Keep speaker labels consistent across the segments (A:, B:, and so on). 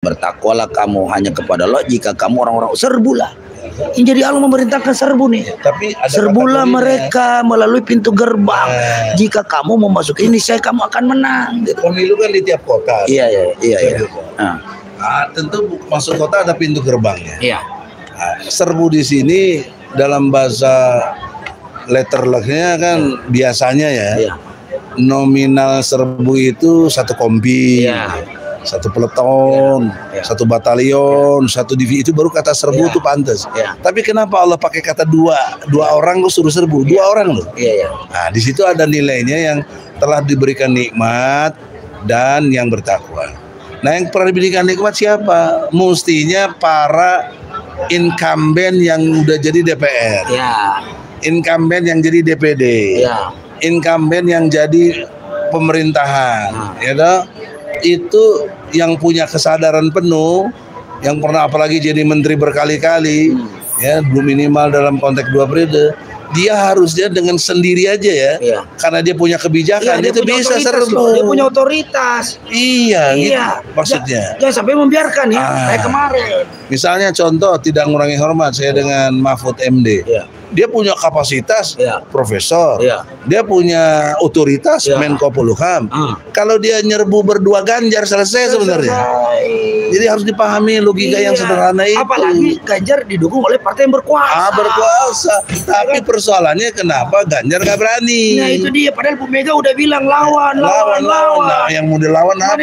A: bertakwalah kamu hanya kepada Allah jika kamu orang-orang serbulah. Ini jadi Allah memerintahkan serbu nih.
B: Tapi ada
A: serbulah mereka melalui pintu gerbang. Jika kamu mau masuk ini, saya kamu akan menang. Gitu.
B: Pemilu kan di tiap kota.
A: Iya.
B: Tentu masuk kota ada pintu gerbangnya.
A: Iya.
B: Serbu di sini dalam bahasa letterleknya kan biasanya ya.
A: Iya.
B: Nominal serbu itu satu kompi.
A: Iya.
B: Satu peleton, satu batalion, satu divisi, itu baru kata serbu itu pantas. Tapi kenapa Allah pakai kata dua orang kok suruh serbu? Dua orang loh. Nah, di situ ada nilainya yang telah diberikan nikmat dan yang bertakwa. Nah, yang pernah diberikan nikmat siapa? Mestinya para incumbent yang udah jadi DPR, incumbent yang jadi DPD, incumbent yang jadi pemerintahan, ya toh? Itu yang punya kesadaran penuh, yang pernah apalagi jadi menteri berkali-kali, ya minimal dalam konteks 2 periode, dia harusnya dengan sendiri aja ya, karena dia punya kebijakan, dia itu bisa serbu.
A: Dia punya otoritas.
B: Iya. Gitu, maksudnya.
A: Jangan sampai membiarkan ya, kayak kemarin.
B: Misalnya contoh tidak mengurangi hormat saya dengan Mahfud MD. Dia punya kapasitas profesor, dia punya otoritas Menko Polhukam. Kalau dia nyerbu berdua Ganjar selesai sebenarnya. Jadi harus dipahami logika yang sederhana itu.
A: Apalagi Ganjar didukung oleh partai yang berkuasa.
B: Berkuasa. Tapi persoalannya kenapa Ganjar nggak berani?
A: Nah itu dia. Padahal Bu Mega udah bilang lawan.
B: Nah, yang mau dilawan apa?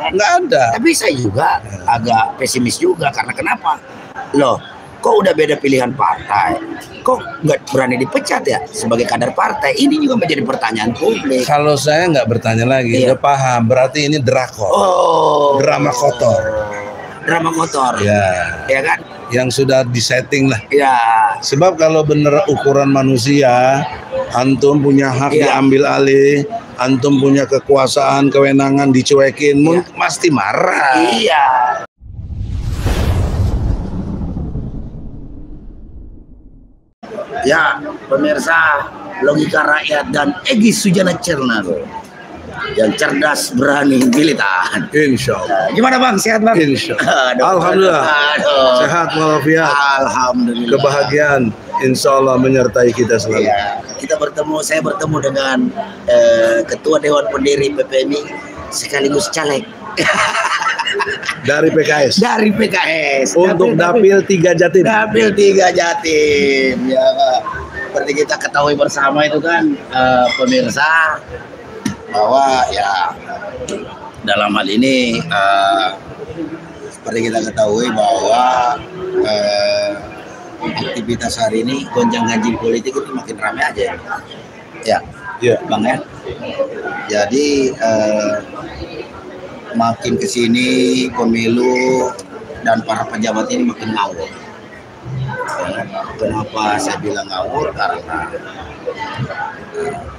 B: Nggak ada.
A: Tapi saya juga agak pesimis juga karena kenapa? Loh. Kok udah beda pilihan partai? Kok nggak berani dipecat ya sebagai kader partai? Ini juga menjadi pertanyaan publik.
B: Kalau saya nggak bertanya lagi, udah paham. Berarti ini drakor. Drama kotor.
A: Drama kotor. Ya kan?
B: Yang sudah disetting lah.
A: Sebab
B: kalau bener ukuran manusia, antum punya hak diambil alih, antum punya kekuasaan, kewenangan dicuekin, pasti marah.
A: Ya, pemirsa, logika rakyat dan Egy Sujana Tjernaro yang cerdas, berani, militan.
B: Insya Allah.
A: Gimana Bang? Sehat Bang?
B: Insya Allah. Alhamdulillah. Sehat walafiat.
A: Alhamdulillah.
B: Kebahagiaan Insya Allah menyertai kita selalu.
A: Saya bertemu dengan Ketua Dewan Pendiri PPMI sekaligus caleg.
B: Dari PKS. Untuk Dapil 3 Jatim.
A: Ya, seperti kita ketahui bersama itu kan pemirsa bahwa ya dalam hal ini seperti kita ketahui bahwa aktivitas hari ini gonjang-ganjing politik itu makin ramai aja ya. Bang ya. Jadi makin kesini pemilu dan para pejabat ini makin ngawur. Kenapa saya bilang ngawur? Karena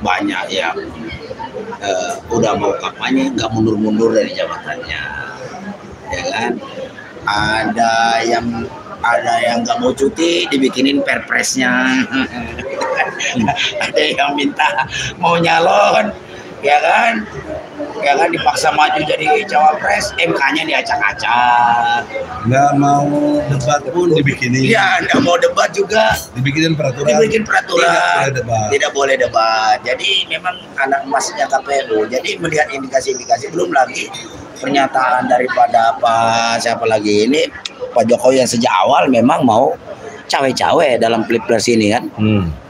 A: banyak yang udah mau kampanye nggak mundur-mundur dari jabatannya, ya kan? Ada yang nggak mau cuti dibikinin perpresnya. Ada yang minta mau nyalon, ya kan dipaksa maju jadi cawapres, MK-nya diacak-acak.
B: Nggak mau debat pun dibikinin.
A: Nggak mau debat juga
B: dibikin peraturan.
A: Tidak boleh debat. Jadi memang anak emasnya KPU. Jadi melihat indikasi-indikasi, belum lagi pernyataan daripada siapa lagi ini Pak Jokowi yang sejak awal memang mau cawe-cawe dalam pilpres ini kan.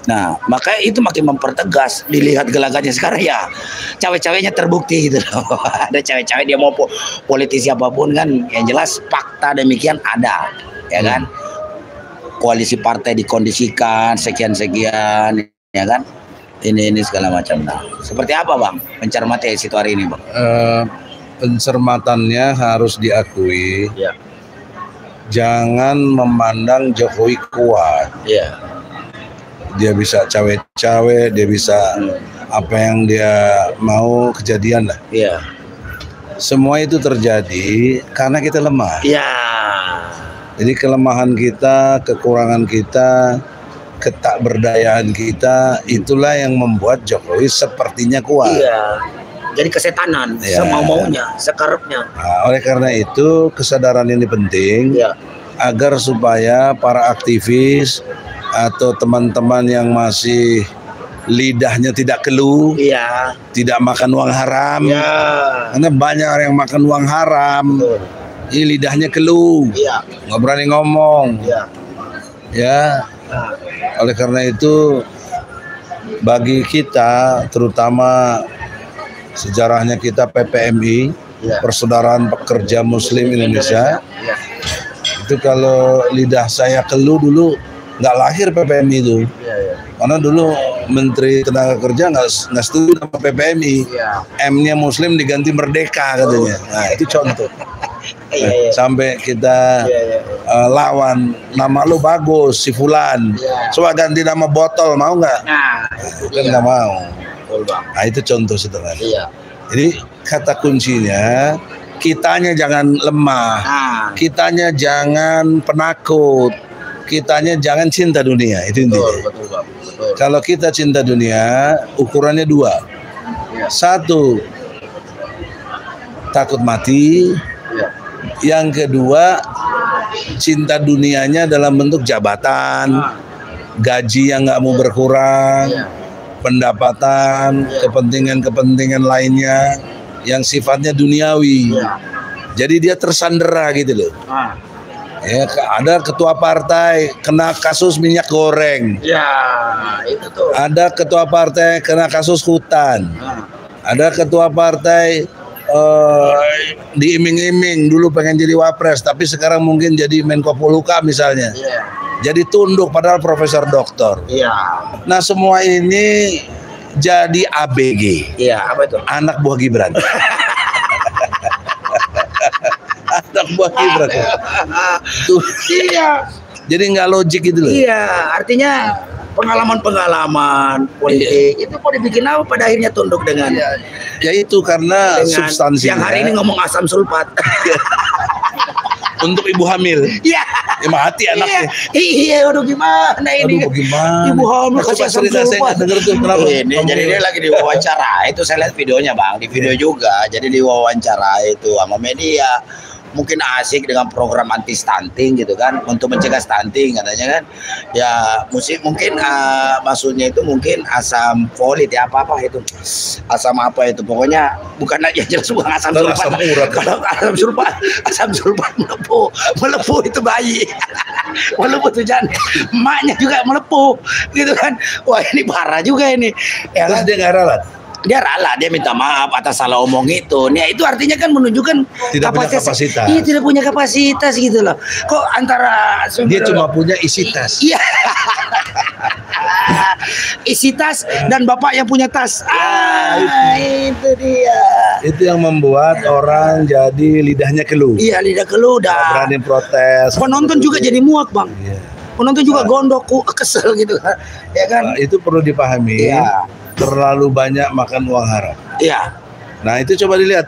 A: Nah, makanya itu makin mempertegas. Dilihat gelagatnya sekarang ya, cawe-cawenya terbukti gitu loh. Ada cawe-cawe dia mau politisi apapun kan, yang jelas fakta demikian ada, ya kan? Koalisi partai dikondisikan sekian-sekian, ya kan? Ini segala macam. Nah, seperti apa Bang mencermati situ hari ini Bang?
B: Pencermatannya harus diakui. Jangan memandang Jokowi kuat. Dia bisa cawe-cawe, dia bisa apa yang dia mau kejadian lah. Semua itu terjadi karena kita lemah. Jadi kelemahan kita, kekurangan kita, ketakberdayaan kita, itulah yang membuat Jokowi sepertinya kuat.
A: jadi kesetanan, semau-maunya, sekarepnya.
B: Nah, oleh karena itu kesadaran ini penting agar supaya para aktivis atau teman-teman yang masih lidahnya tidak keluh, tidak makan uang haram, karena banyak orang yang makan uang haram, ini lidahnya keluh, nggak berani ngomong, oleh karena itu bagi kita, terutama sejarahnya kita PPMI, Persaudaraan Pekerja Muslim Indonesia, itu kalau lidah saya keluh dulu nggak lahir PPMI itu, karena dulu Menteri Tenaga Kerja nggak setuju sama PPMI, M-nya Muslim diganti Merdeka katanya. Nah itu contoh. Sampai kita lawan, nama lu bagus si Fulan, coba ganti nama botol, mau nggak? Kan nggak mau. Nah itu contoh sederhana. Jadi kata kuncinya, kitanya jangan lemah, kitanya jangan penakut, kitanya jangan cinta dunia. Itu intinya. Kalau kita cinta dunia, ukurannya dua. Satu, takut mati. Yang kedua, cinta dunianya dalam bentuk jabatan, gaji yang nggak mau berkurang, pendapatan, kepentingan-kepentingan lainnya yang sifatnya duniawi. Jadi dia tersandera gitu loh. Ya, ada ketua partai kena kasus minyak goreng.
A: Itu tuh.
B: Ada ketua partai kena kasus hutan. Ada ketua partai diiming-iming dulu pengen jadi wapres, tapi sekarang mungkin jadi Menko Polhukam misalnya. Jadi tunduk padahal profesor doktor. Nah semua ini jadi ABG.
A: Apa itu?
B: Anak buah Gibran. Anak buah Gibran. Tuh. Jadi nggak logik gitu loh.
A: Artinya pengalaman-pengalaman politik itu mau dibikin apa pada akhirnya tunduk dengan
B: ya itu karena substansinya.
A: Yang hari ini ngomong asam sulfat.
B: Untuk ibu hamil. Ya mati anaknya.
A: Aduh gimana ini?
B: Aduh gimana?
A: Ibu hamil kasih asam sulfat.
B: Saya nggak dengar tuh kenapa.
A: Jadi dia lagi diwawancara. Itu saya lihat videonya Bang, di video juga. Jadi diwawancara itu sama media. Mungkin asik dengan program anti stunting gitu kan, untuk mencegah stunting katanya kan. Ya mungkin maksudnya itu mungkin asam folit ya apa itu, asam apa itu, pokoknya bukan aja jelas bukan asam sulfat. Kalau asam sulfat melepuh itu bayi. Melepuh tuh jangan, emaknya juga melepuh gitu kan. Wah ini parah juga ini. Ya
B: terus
A: kan?
B: Dia nggak ralat.
A: Dia rela, dia minta maaf atas salah omong itu. Nah, itu artinya kan menunjukkan
B: tidak punya kapasitas.
A: Iya, tidak punya kapasitas gitu loh. Kok antara
B: dia cuma punya isi tas.
A: Iya. Isi tas dan bapak yang punya tas. Itu dia.
B: Itu yang membuat orang jadi lidahnya keluh.
A: Iya, lidah keluh dah.
B: Berani protes.
A: Penonton juga jadi muak, Bang. Penonton juga gondok, kesel gitu kan. Ya kan?
B: Itu perlu dipahami. Terlalu banyak makan uang haram. Nah itu coba dilihat.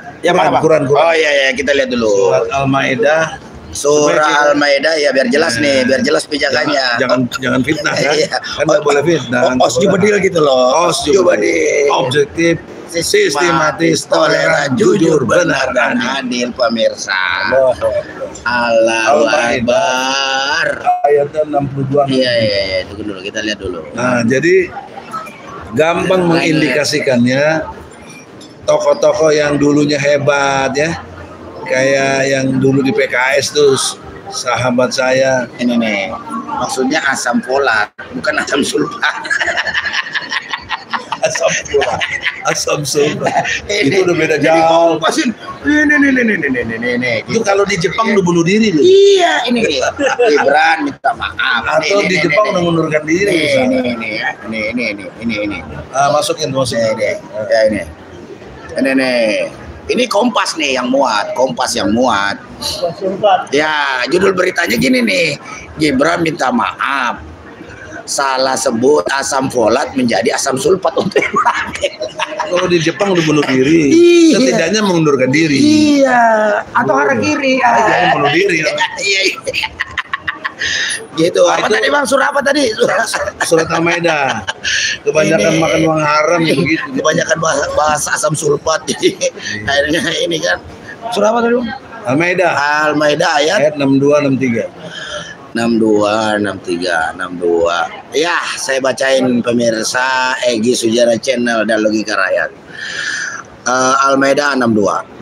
B: Quran.
A: Oh iya kita lihat dulu.
B: Surat Al-Maidah.
A: Surah Al-Maidah ya biar jelas nih, biar jelas pijakannya.
B: Jangan fitnah kan? Kan nggak boleh fitnah.
A: Osjubedil gitu loh.
B: Osjubedil. Objektif, sistematis, toleran, jujur, benar dan
A: adil pemirsa. Allahu Akbar.
B: Ayatnya 62.
A: Iya itu dulu kita lihat dulu.
B: Nah jadi gampang mengindikasikannya tokoh-tokoh yang dulunya hebat ya, kayak yang dulu di PKS tuh sahabat saya.
A: Ini nih maksudnya asam folat bukan asam sulfat.
B: Asam sulfat itu udah beda jauh.
A: Ini
B: itu kalau di Jepang udah bunuh diri loh.
A: Iya ini Gibran minta maaf.
B: Atau di Jepang udah mengundurkan diri.
A: Ini.
B: Masukin.
A: Ini Kompas nih yang muat, Ya, judul beritanya gini nih, Gibran minta maaf, salah sebut asam folat menjadi asam sulfat untuk
B: kalau di Jepang udah bunuh diri, setidaknya mengundurkan diri.
A: Atau harakiri.
B: Bunuh diri.
A: Gitu. Apa tadi Bang? Surah apa tadi?
B: Surat Al-Maidah. kebanyakan makan uang haram begitu.
A: Kebanyakan bahas asam sulfat jadi akhirnya ini kan. Surah apa tadi?
B: Al-Maidah.
A: Al-Maidah ayat
B: 62 63.
A: 62. Ya, saya bacain pemirsa Egy Sujana Channel dan Logika Rakyat. Al-Maidah 62.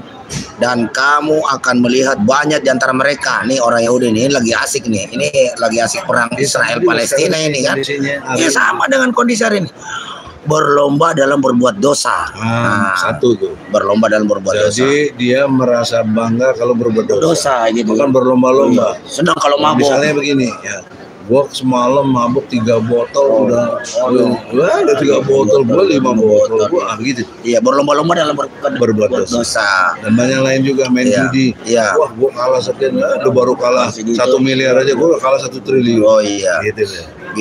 A: Dan kamu akan melihat banyak di antara mereka nih, orang Yahudi ini lagi asik nih, ini lagi asik perang Israel Palestina ini kan, ya sama dengan kondisi hari ini, berlomba dalam berbuat dosa.
B: Satu tuh,
A: berlomba dalam berbuat dosa.
B: Jadi dia merasa bangga kalau berbuat dosa
A: gitu,
B: bukan berlomba-lomba.
A: Sedang kalau mabuk,
B: misalnya begini ya, gua semalam mabuk 3 botol udah, ada 3 botol, gua 5 botol, gua gitu.
A: Iya, berlomba-lomba dalam berbuat dosa.
B: Dan banyak lain juga main judi. Wah, gua kalah sekian, udah baru kalah 1 miliar aja, gua kalah 1 triliun.
A: Oh iya.
B: Gitu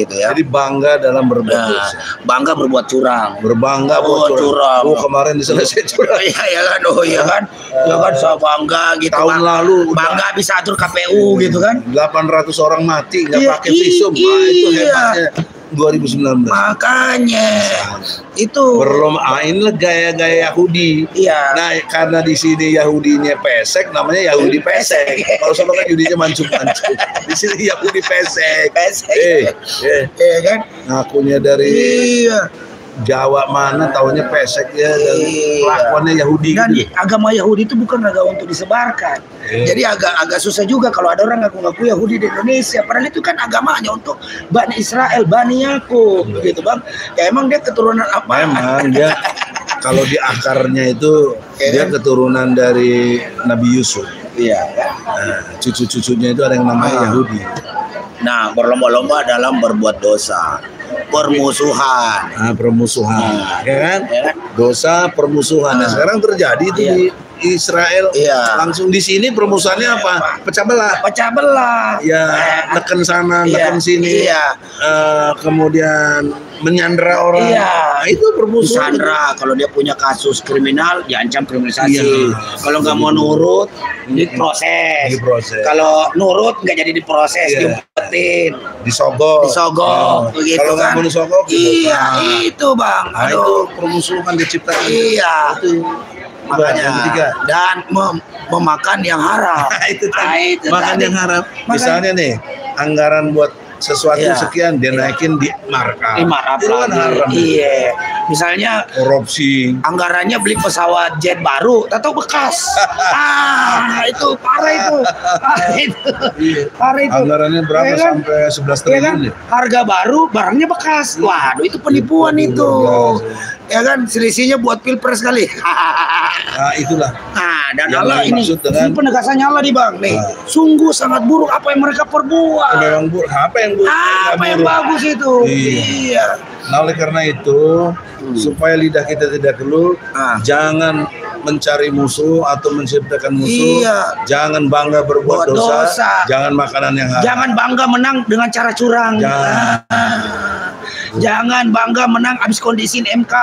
B: ya. Jadi bangga dalam berbuat dosa.
A: Bangga berbuat curang.
B: Berbangga buat curang. Oh, kemarin diselesai curang.
A: Iya kan, iya kan. Ya kan, so bangga gitu.
B: Tahun lalu
A: bangga bisa atur KPU gitu kan.
B: 800 orang mati nggak pakai visum. Itu hebatnya 2019.
A: Makanya itu
B: berlomba. Inilah gaya-gaya Yahudi.
A: Iya.
B: Nah, karena di sini Yahudinya pesek, namanya Yahudi pesek. Kalau sama kan Yahudinya mancung-mancung. Di sini Yahudi pesek.
A: Iya kan?
B: Ngakunya dari Jawa mana, taunya pesek ya, dan kelakuannya Yahudi.
A: Dan
B: gitu.
A: agama Yahudi itu bukan agama untuk disebarkan. Jadi agak susah juga kalau ada orang ngaku-ngaku Yahudi di Indonesia. Padahal itu kan agamanya untuk Bani Israel, Bani Yakub, gitu bang. Ya emang dia keturunan apa?
B: Memang dia kalau di akarnya itu dia keturunan dari Nabi Yusuf.
A: Iya.
B: Nah, cucu-cucunya itu ada yang namanya Yahudi.
A: Nah, berlomba-lomba dalam berbuat dosa. Permusuhan.
B: Permusuhan, ya kan? Dosa permusuhan. Nah, sekarang terjadi itu di Israel. Langsung di sini permusuhannya apa? Pecah belah. Ya, neken sana, neken sini. Kemudian menyandra orang. Itu permusuhan.
A: Disandra, kalau dia punya kasus kriminal, diancam kriminalisasi. Kalau nggak mau nurut, diproses. Kalau nurut nggak jadi diproses, diumpetin,
B: disogok.
A: Begitu
B: kalau nggak mau disogok,
A: itu bang.
B: Itu permusuhan diciptakan.
A: Makanya dan memakan yang haram.
B: Itu makan yang haram. Misalnya nih, anggaran buat sesuatu sekian dia naikin di markup. Itu kan haram.
A: Iya. Misalnya
B: korupsi.
A: Anggarannya beli pesawat jet baru atau bekas. Itu parah itu. Parah itu.
B: Anggarannya berapa sampai 11 triliun ya?
A: Harga baru, barangnya bekas. Waduh, itu penipuan itu. Ya kan, selisihnya buat pilpres kali.
B: Nah, itulah.
A: Dan Allah ini penegasannya Allah nih bang. Nih, sungguh sangat buruk apa yang mereka perbuat.
B: Memang buruk. Apa yang buruk?
A: Apa yang bagus itu? Iya.
B: Nah, oleh karena itu supaya lidah kita tidak keluh, jangan mencari musuh atau menciptakan musuh. Jangan bangga berbuat dosa. Jangan makanan yang haram.
A: Jangan bangga menang dengan cara curang. Jangan bangga menang abis kondisiin MK,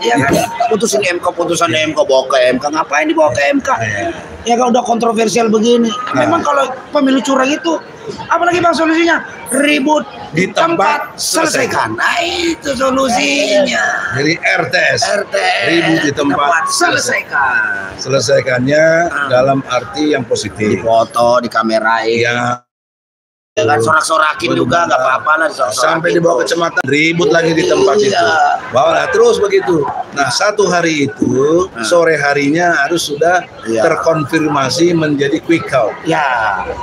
A: ya kan? Putusan MK, bawa ke MK. Ngapain dibawa ke MK? Ya kan udah kontroversial begini. Memang kalau pemilu curang itu, apalagi bang solusinya? Ribut di tempat selesaikan. Nah itu solusinya.
B: Jadi RTS. Ribut di tempat selesaikan. Selesaikannya dalam arti yang positif.
A: Dipoto, dikamerain. Ya kan, sorak-sorakin juga nggak apa-apa lah,
B: sampai dibawa kecamatan ribut lagi di tempat itu, bawalah terus begitu. Nah, satu hari itu sore harinya harus sudah terkonfirmasi menjadi quick count.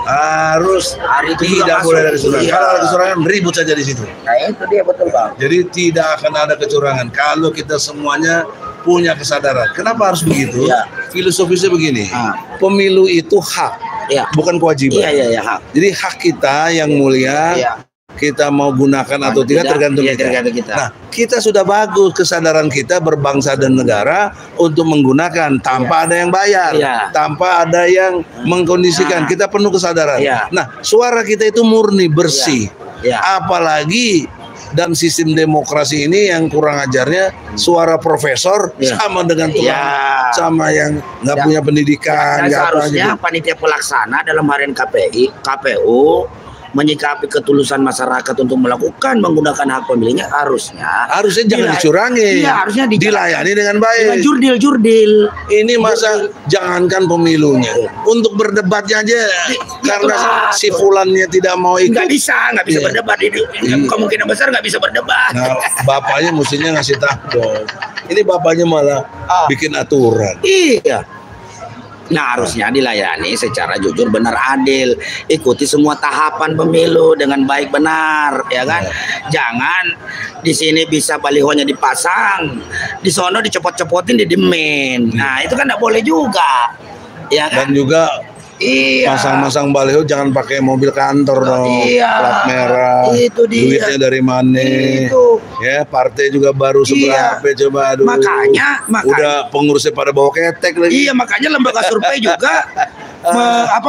B: Harus hari itu tidak boleh ada kecurangan. Kalau ada kecurangan ribut saja di situ.
A: Nah itu dia betul bang.
B: Jadi tidak akan ada kecurangan kalau kita semuanya punya kesadaran. Kenapa harus begitu? Filosofisnya begini, pemilu itu hak. Bukan kewajiban.
A: Hak.
B: Jadi hak kita yang mulia, kita mau gunakan atau tidak tergantung kita. Nah, kita sudah bagus kesadaran kita berbangsa dan negara untuk menggunakan tanpa ada yang bayar, tanpa ada yang mengkondisikan. Kita penuh kesadaran. Nah, suara kita itu murni, bersih. Apalagi dalam sistem demokrasi ini yang kurang ajarnya suara profesor sama dengan tukang, sama yang nggak punya pendidikan.
A: Seharusnya panitia pelaksana dalam harian KPU menyikapi ketulusan masyarakat untuk menggunakan hak pemilihnya harusnya
B: jangan dicurangi.
A: Iya, harusnya
B: dilayani dengan baik.
A: Dengan jurdil.
B: Ini masa jangankan pemilunya, untuk berdebatnya aja karena si fulannya tidak mau ikut.
A: Nggak bisa berdebat ini. Kemungkinan besar nggak bisa berdebat.
B: Nah, bapaknya mestinya ngasih takut. Ini bapaknya malah bikin aturan.
A: Iya. Nah, harusnya dilayani secara jujur, benar, adil. Ikuti semua tahapan pemilu dengan baik benar, ya kan? Jangan di sini bisa balihonya dipasang, di sono dicopot-copotin, didemin. Nah, itu kan nggak boleh juga, ya kan?
B: Dan juga masang-masang baliho jangan pakai mobil kantor dong, plat merah.
A: Itu dia.
B: Duitnya dari mana?
A: Itu.
B: Ya, partai juga baru seberapa coba, aduh.
A: Makanya
B: udah pengurusnya pada bawa ketek lagi.
A: Iya, makanya lembaga survei juga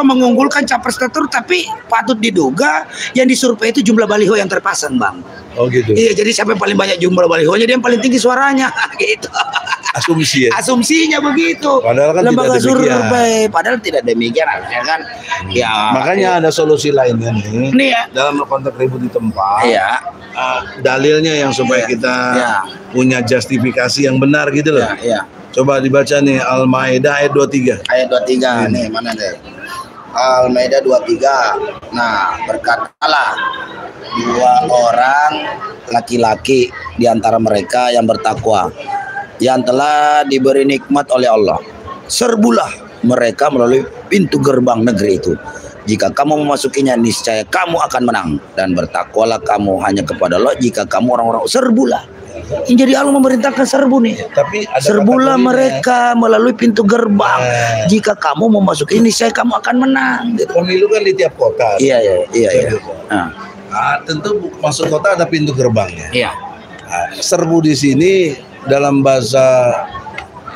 A: mengunggulkan capres tertentu, tapi patut diduga yang disurvei itu jumlah baliho yang terpasang, Bang.
B: Oh gitu.
A: Iya, jadi siapa yang paling banyak jumlah balihonya dia yang paling tinggi suaranya, gitu.
B: Asumsi ya.
A: Asumsinya begitu.
B: Padahal kan
A: lembaga
B: tidak demikian.
A: Survei, padahal tidak demikian, harusnya kan. Ya.
B: Makanya ada solusi lainnya nih.
A: Ya.
B: Dalam konteks ribut di tempat.
A: Iya.
B: Dalilnya yang supaya kita punya justifikasi yang benar gitu loh.
A: Iya.
B: Coba dibaca nih Al-Maidah ayat 23.
A: Ayat 23 nih, mana deh? Al-Maidah 23. Nah, berkatalah dua orang laki-laki di antara mereka yang bertakwa, yang telah diberi nikmat oleh Allah. Serbulah mereka melalui pintu gerbang negeri itu. Jika kamu memasukinya, niscaya kamu akan menang. Dan bertakwalah kamu hanya kepada Allah jika kamu orang-orang. Serbulah. Jadi Allah memerintahkan serbu nih.
B: Tapi ada
A: serbulah mereka melalui pintu gerbang. Jika kamu memasuki ini, niscaya kamu akan menang. Gitu.
B: Pemilu kan di tiap kota.
A: Iya.
B: Tentu masuk kota ada pintu gerbangnya.
A: Iya.
B: Serbu di sini dalam bahasa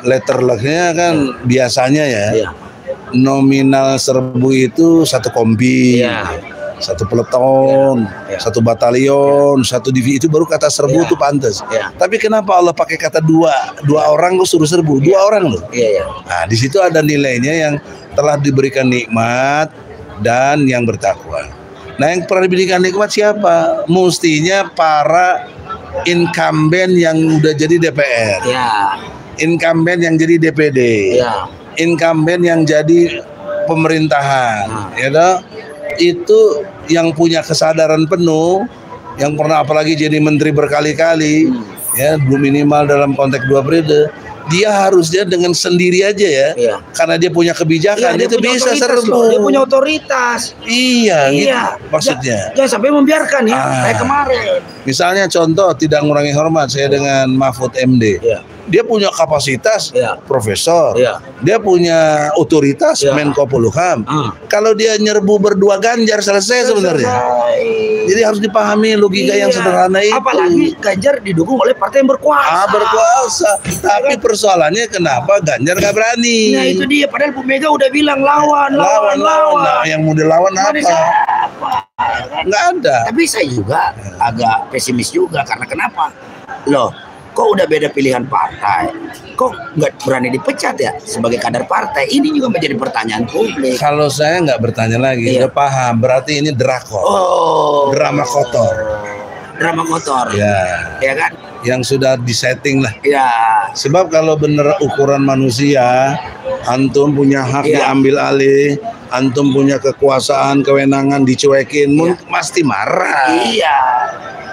B: letterleknya kan biasanya ya.
A: Iya.
B: Nominal serbu itu satu kompi.
A: Iya.
B: Satu peleton, satu batalion, satu divisi, itu baru kata serbu itu pantas. Tapi kenapa Allah pakai kata dua orang kok suruh serbu? Dua orang loh. Nah, di situ ada nilainya yang telah diberikan nikmat dan yang bertakwa. Nah, yang pernah diberikan nikmat siapa? Mestinya para incumbent yang udah jadi DPR, incumbent yang jadi DPD, incumbent yang jadi pemerintahan, ya toh? Itu yang punya kesadaran penuh, yang pernah apalagi jadi menteri berkali-kali, ya minimal dalam konteks 2 periode, dia harusnya dengan sendiri aja ya, karena dia punya kebijakan, dia itu bisa serbu.
A: Dia punya otoritas.
B: Iya. Gitu maksudnya.
A: Jangan sampai membiarkan ya, kayak kemarin.
B: Misalnya contoh, tidak mengurangi hormat saya dengan Mahfud MD. Dia punya kapasitas profesor, dia punya otoritas Menko Polhukam. Kalau dia nyerbu berdua Ganjar selesai sebenarnya. Jadi harus dipahami logika yang sederhana itu.
A: Apalagi Ganjar didukung oleh partai yang berkuasa.
B: Berkuasa. Tapi persoalannya kenapa Ganjar gak berani?
A: Nah itu dia. Padahal Bu Mega udah bilang lawan.
B: Nah, yang mau dilawan apa? Nggak ada.
A: Tapi saya juga agak pesimis juga, karena kenapa? Loh, kok udah beda pilihan partai, kok nggak berani dipecat ya sebagai kader partai? Ini juga menjadi pertanyaan publik.
B: Kalau saya nggak bertanya lagi, udah paham, berarti ini drakor. Drama kotor.
A: Drama kotor. Ya kan?
B: Yang sudah disetting lah.
A: Sebab
B: kalau bener ukuran manusia, antum punya hak diambil alih, antum punya kekuasaan, kewenangan dicuekin, pasti marah.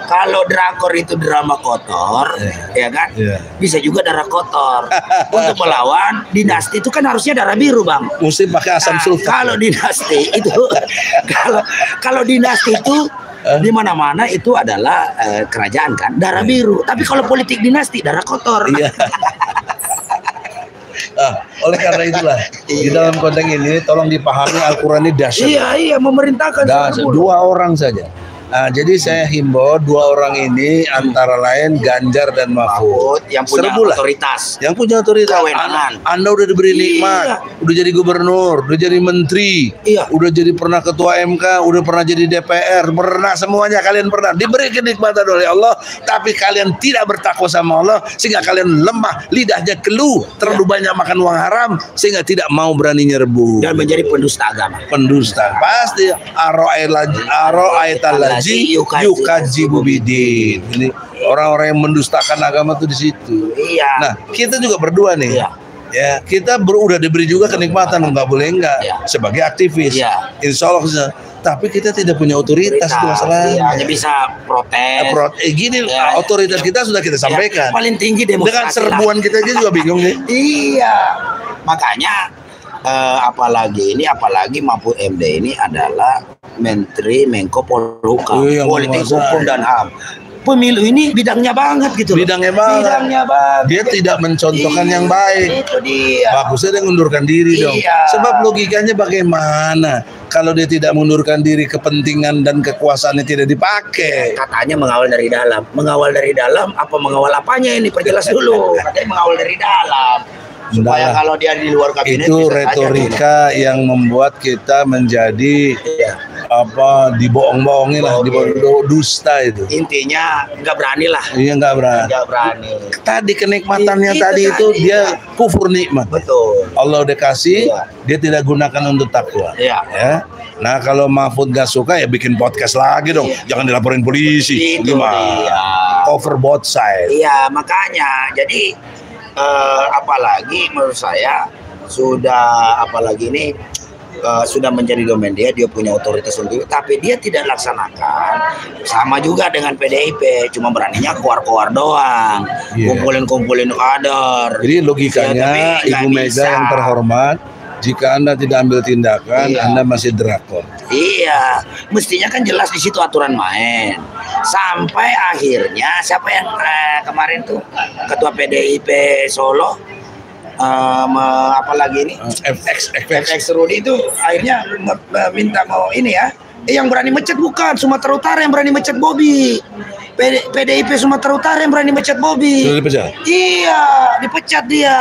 B: Kalau drakor itu drama kotor, ya kan? Bisa juga darah kotor. Untuk melawan dinasti itu kan harusnya darah biru, Bang. Mesti pakai asam sulfat.
A: Kalau dinasti itu, kalau dinasti itu di mana-mana itu adalah kerajaan kan, darah biru. Tapi kalau politik dinasti darah kotor.
B: Oleh karena itulah di dalam konteks ini tolong dipahami Al-Quran ini dahsyat.
A: Memerintahkan
B: dua orang saja. Jadi saya himbau dua orang ini antara lain Ganjar dan Mahfud
A: yang punya otoritas.
B: Yang punya otoritas. Anda udah diberi nikmat, udah jadi gubernur, udah jadi menteri, udah jadi pernah ketua MK, udah pernah jadi DPR, pernah semuanya kalian pernah diberi kenikmatan oleh Allah, tapi kalian tidak bertakwa sama Allah sehingga kalian lemah, lidahnya keluh, terlalu banyak makan uang haram sehingga tidak mau berani nyerbu
A: dan menjadi pendusta agama.
B: Pendusta pasti aro'aitalaji yukajibu bidin. Jadi orang-orang yang mendustakan agama tuh di situ. Nah, kita juga berdua nih. Ya, kita udah diberi juga kenikmatan, nggak boleh enggak sebagai aktivis. Insya Allah, tapi kita tidak punya otoritas itu masalahnya.
A: Hanya bisa protes.
B: Gini, otoritas kita sudah kita sampaikan.
A: Paling tinggi demokrasi.
B: Dengan serbuan kita aja juga bingung nih.
A: Makanya apalagi Mahfud MD ini adalah Menteri Menko Polhukam, Politik Hukum dan HAM. Pemilu ini bidangnya banget gitu.
B: Bidangnya banget. Dia tidak mencontohkan yang baik.
A: Itu dia.
B: Bagusnya dia mengundurkan diri dong. Sebab logikanya bagaimana? Kalau dia tidak mengundurkan diri, kepentingan dan kekuasaannya tidak dipakai.
A: Katanya mengawal dari dalam. Mengawal dari dalam apa mengawal apanya ini? Perjelas dulu. Katanya mengawal dari dalam. Supaya kalau dia di luar kabinet
B: itu retorika yang membuat kita menjadi dibohong-bohongin lah, dusta itu.
A: Intinya nggak berani lah.
B: Iya, nggak berani. Tadi kenikmatannya itu dia kufur nikmat.
A: Betul.
B: Allah udah kasih, dia tidak gunakan untuk takwa. Ya. Nah, kalau Mahfud gak suka ya bikin podcast lagi dong. Jangan dilaporin polisi. Gimana? Cover both side.
A: Iya, makanya jadi apalagi menurut saya sudah menjadi domain dia punya otoritas untuk itu, tapi dia tidak laksanakan. Sama juga dengan PDIP, cuma beraninya keluar-keluar doang, kumpulin kader.
B: Jadi logikanya Ibu Mega yang terhormat, jika Anda tidak ambil tindakan, Anda masih drakor.
A: Iya, mestinya kan jelas di situ aturan main. Sampai akhirnya siapa yang kemarin tuh ketua PDIP Solo, apalagi ini FX Rudi itu akhirnya minta mau ini yang berani mecat bukan Sumatera Utara yang berani mecat Bobi. PDIP Sumatera Utara yang berani mecat Bobi.
B: Sudah dipecat?
A: Iya, dipecat dia.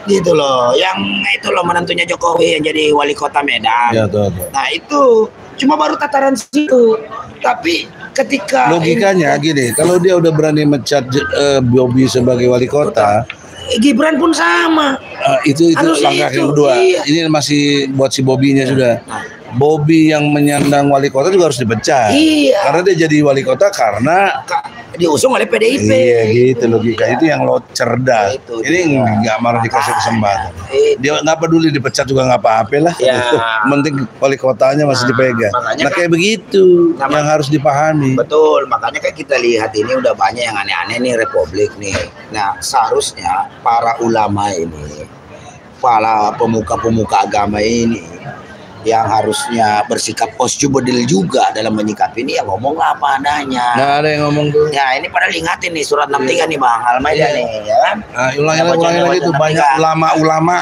A: Gitu loh, yang itu loh menantunya Jokowi yang jadi wali kota Medan. Nah itu cuma baru tataran situ. Tapi ketika
B: logikanya gini, kalau dia udah berani mecat Bobi sebagai wali kota,
A: Gibran pun sama.
B: Itu langkah yang kedua. Ini masih buat si Bobinya sudah. Bobi yang menyandang wali kota juga harus dipecat. Karena dia jadi wali kota karena
A: diusung oleh PDIP.
B: Iya gitu logika itu yang lo cerdas. Ini nggak malah dikasih kesempatan. Dia nggak peduli dipecat juga nggak apa-apa lah. Penting wali kotanya masih dipegang. Nah kayak begitu yang harus dipahami.
A: Betul, makanya kayak kita lihat ini udah banyak yang aneh-aneh nih Republik nih. Nah seharusnya para ulama ini, para pemuka-pemuka agama ini yang harusnya bersikap osjubodil juga dalam menyikapi ini, ya ngomonglah apa adanya.
B: Nggak ada yang ngomong tuh.
A: Ya ini pada ingatin nih surat 63 nih Bang Al-Maidah nih, ya kan?
B: Ulangi lagi tuh banyak ulama-ulama.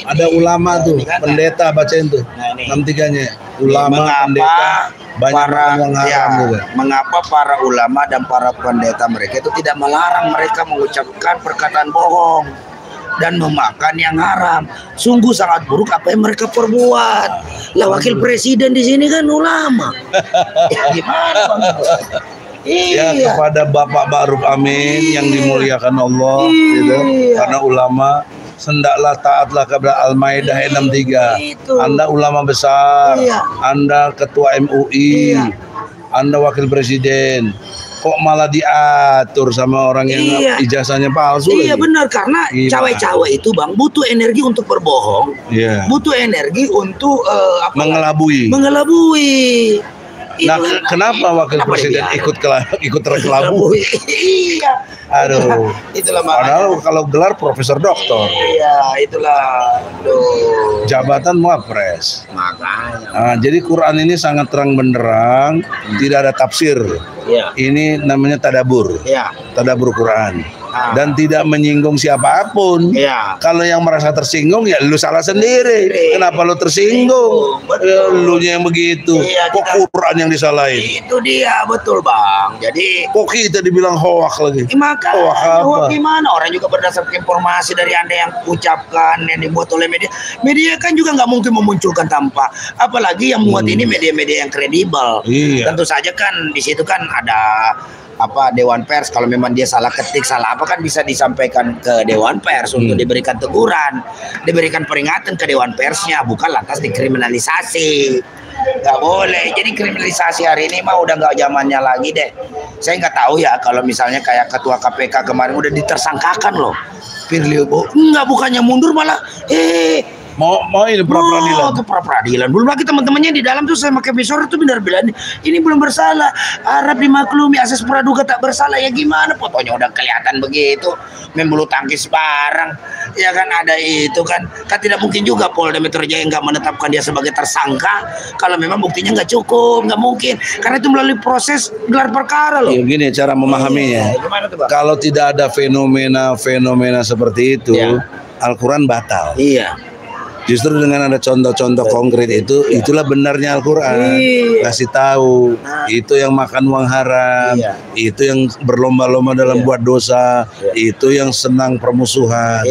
B: Ada ulama tuh, pendeta bacain tuh. 63-nya. Ulama, pendeta, banyak yang haram juga.
A: Mengapa para ulama dan para pendeta mereka itu tidak melarang mereka mengucapkan perkataan bohong dan memakan yang haram? Sungguh sangat buruk apa yang mereka perbuat. Lah wakil presiden di sini kan ulama. Ya gimana Bang?
B: Ya kepada Bapak Ma'ruf Amin yang dimuliakan Allah, gitu. Karena ulama sendaklah taatlah kepada Al-Maidah 63. Anda ulama besar, Anda ketua MUI, Anda wakil presiden. Kok malah diatur sama orang yang ijazahnya palsu?
A: Iya benar, karena cawe-cawe itu Bang butuh energi untuk berbohong, butuh energi untuk mengelabui.
B: Nah, kenapa wakil presiden ikut terkelabui?
A: Iya.
B: Aduh.
A: Itulah
B: padahal kalau gelar profesor doktor.
A: Iya, itulah.
B: Jabatan wapres.
A: Makanya.
B: Nah, jadi Quran ini sangat terang benderang, tidak ada tafsir. Ini namanya tadabur. Tadabur Quran. dan tidak menyinggung siapapun. Kalau yang merasa tersinggung ya lu salah sendiri. Kenapa lu tersinggung? Lu yang begitu. Kok Quran yang disalahin?
A: Itu dia, betul Bang. Jadi
B: kok kita dibilang hoak lagi?
A: Maka hoak gimana? Orang juga berdasarkan informasi dari Anda yang ucapkan, yang dibuat oleh media. Media kan juga nggak mungkin memunculkan tanpa. Apalagi yang muat ini media-media yang kredibel. Tentu saja kan di situ kan ada Dewan Pers. Kalau memang dia salah ketik, salah apa kan bisa disampaikan ke Dewan Pers untuk diberikan teguran, diberikan peringatan ke Dewan Persnya, bukan lantas dikriminalisasi. Nggak boleh. Jadi kriminalisasi hari ini mah udah nggak zamannya lagi deh. Saya nggak tahu ya kalau misalnya kayak ketua KPK kemarin udah ditersangkakan loh, Firly Bowo. Nggak, bukannya mundur malah
B: mau ini pra-peradilan.
A: Pra-peradilan. Belum lagi teman-temannya di dalam tuh saya pakai visor itu benar bilang ini belum bersalah. Harap dimaklumi asas praduga tak bersalah. Ya gimana? Fotonya udah kelihatan begitu. Main bulu tangkis bareng. Ya kan ada itu kan. Kan tidak mungkin juga Polda Metro Jaya nggak menetapkan dia sebagai tersangka kalau memang buktinya nggak cukup. Nggak mungkin. Karena itu melalui proses gelar perkara loh.
B: Ya, gini cara memahaminya. Kalau tidak ada fenomena seperti itu, Al-Quran batal. Justru dengan ada contoh-contoh konkret itu, itulah benarnya Al-Quran. Kasih tahu, itu yang makan uang haram, itu yang berlomba-lomba dalam buat dosa, itu yang senang permusuhan.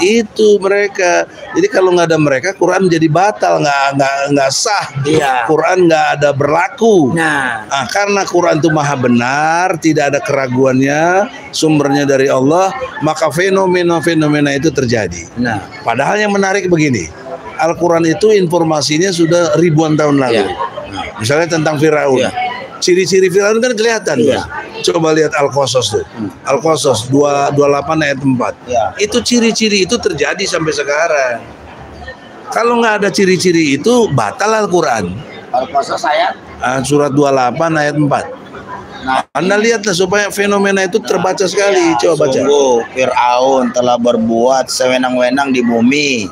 B: Itu mereka. Jadi kalau nggak ada mereka, Quran jadi batal, nggak sah. Quran nggak ada berlaku. Karena Quran itu maha benar, tidak ada keraguannya, sumbernya dari Allah, maka fenomena-fenomena itu terjadi. Padahal yang menarik begini. Al-Quran itu informasinya sudah ribuan tahun lalu. Misalnya tentang Firaun. Ciri-ciri Firaun kan kelihatan. Coba lihat Al-Qasas tuh. Al-Qasas 28 ayat 4. Itu ciri-ciri itu terjadi sampai sekarang. Kalau nggak ada ciri-ciri itu batal Al-Quran.
A: Al-Qasas ayat
B: surat 28 ayat 4. Anda lihatlah supaya fenomena itu terbaca sekali. Coba baca.
A: Sungguh Firaun telah berbuat sewenang-wenang di bumi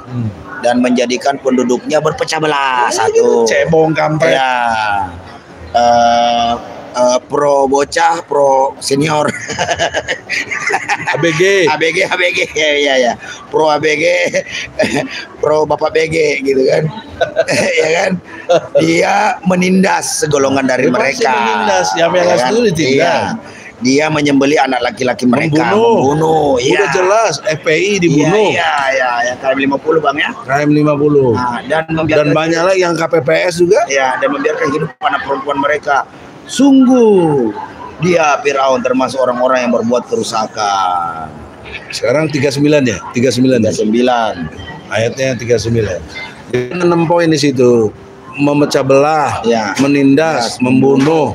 A: dan menjadikan penduduknya berpecah belah. Satu
B: cebong kampret.
A: Pro bocah, pro senior.
B: ABG.
A: Ya. Pro ABG, pro Bapak BG gitu kan. Ya kan? Dia menindas segolongan dari mereka.
B: Menindas, yang itu ditindas.
A: Dia menyembelih anak laki-laki mereka, membunuh.
B: Udah jelas FPI dibunuh.
A: Iya, KM 50 Bang ya.
B: KM 50. Dan banyak lagi yang KPPS juga.
A: Dan membiarkan hidup anak perempuan mereka. Sungguh dia Firaun termasuk orang-orang yang berbuat kerusakan.
B: Sekarang 39 ya? 39. Ayatnya 39. 6 poin di situ. Memecah belah, menindas, membunuh,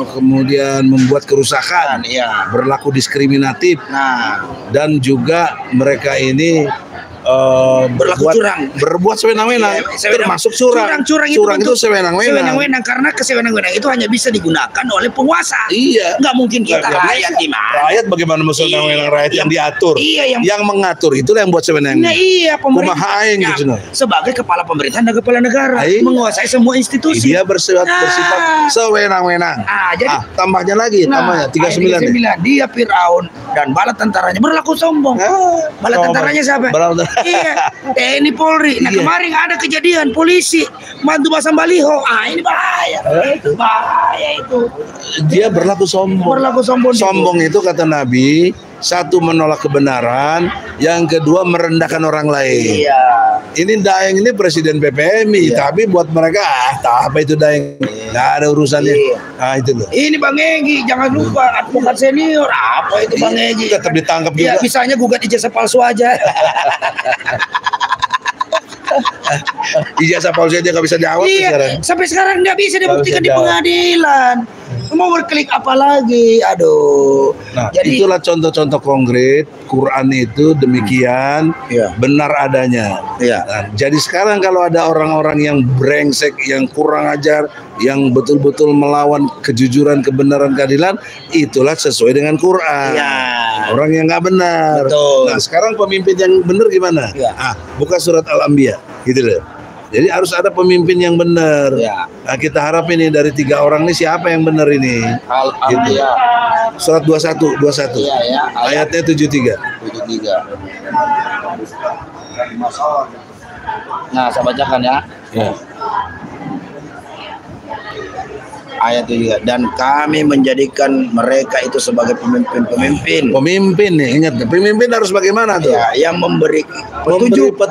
B: kemudian membuat kerusakan, berlaku diskriminatif, dan juga mereka ini berbuat sewenang-wenang, termasuk curang itu sewenang-wenang
A: karena kesewenang-wenang itu hanya bisa digunakan oleh penguasa. Nggak mungkin kita rakyat gimana?
B: Rakyat bagaimana sewenang-wenang? Rakyat yang diatur, yang mengatur itulah yang buat sewenang-wenang.
A: Pemerintah sebagai kepala pemerintahan dan kepala negara menguasai semua institusi.
B: Dia bersifat sewenang-wenang.
A: Jadi
B: tambahnya 39.
A: Dia Firaun dan bala tentaranya berlaku sombong. Bala tentaranya siapa? TNI Polri. Kemarin ada kejadian polisi bantu pasang baliho. Ini bahaya. Bahaya itu.
B: Dia berlaku sombong. Sombong itu kata Nabi, satu menolak kebenaran, yang kedua merendahkan orang lain. Ini Daeng ini presiden PPMI, tapi buat mereka apa itu Daeng? Nggak ada urusannya. Itu loh.
A: Ini Bang Egy, jangan lupa advokat senior. Apa itu Bang Egy?
B: Tetap ditangkap juga.
A: Misalnya gugat ijazah palsu aja.
B: Ijazah palsu aja nggak bisa dijawab sekarang.
A: Sampai sekarang nggak bisa dibuktikan di pengadilan. Mau berklik apa lagi? Aduh.
B: Jadi itulah contoh-contoh konkret Quran itu demikian benar adanya. Jadi sekarang kalau ada orang-orang yang brengsek, yang kurang ajar, yang betul-betul melawan kejujuran, kebenaran, keadilan, itulah sesuai dengan Quran. Orang yang nggak benar.
A: Betul.
B: Nah sekarang pemimpin yang benar gimana? Buka surat Al-Anbiya, gitu loh. Jadi harus ada pemimpin yang benar.
A: Ya.
B: Nah, kita harap ini dari 3 orang ini siapa yang benar ini? Gitu.
A: Ya.
B: Surat 21.
A: Iya, ya.
B: Ayatnya 73.
A: Nah, saya bacakan ya.
B: Ya.
A: Ayat 3. Dan kami menjadikan mereka itu sebagai pemimpin.
B: Pemimpin nih, ingat, pemimpin harus bagaimana tuh?
A: Ya, yang memberi
B: Petunjuk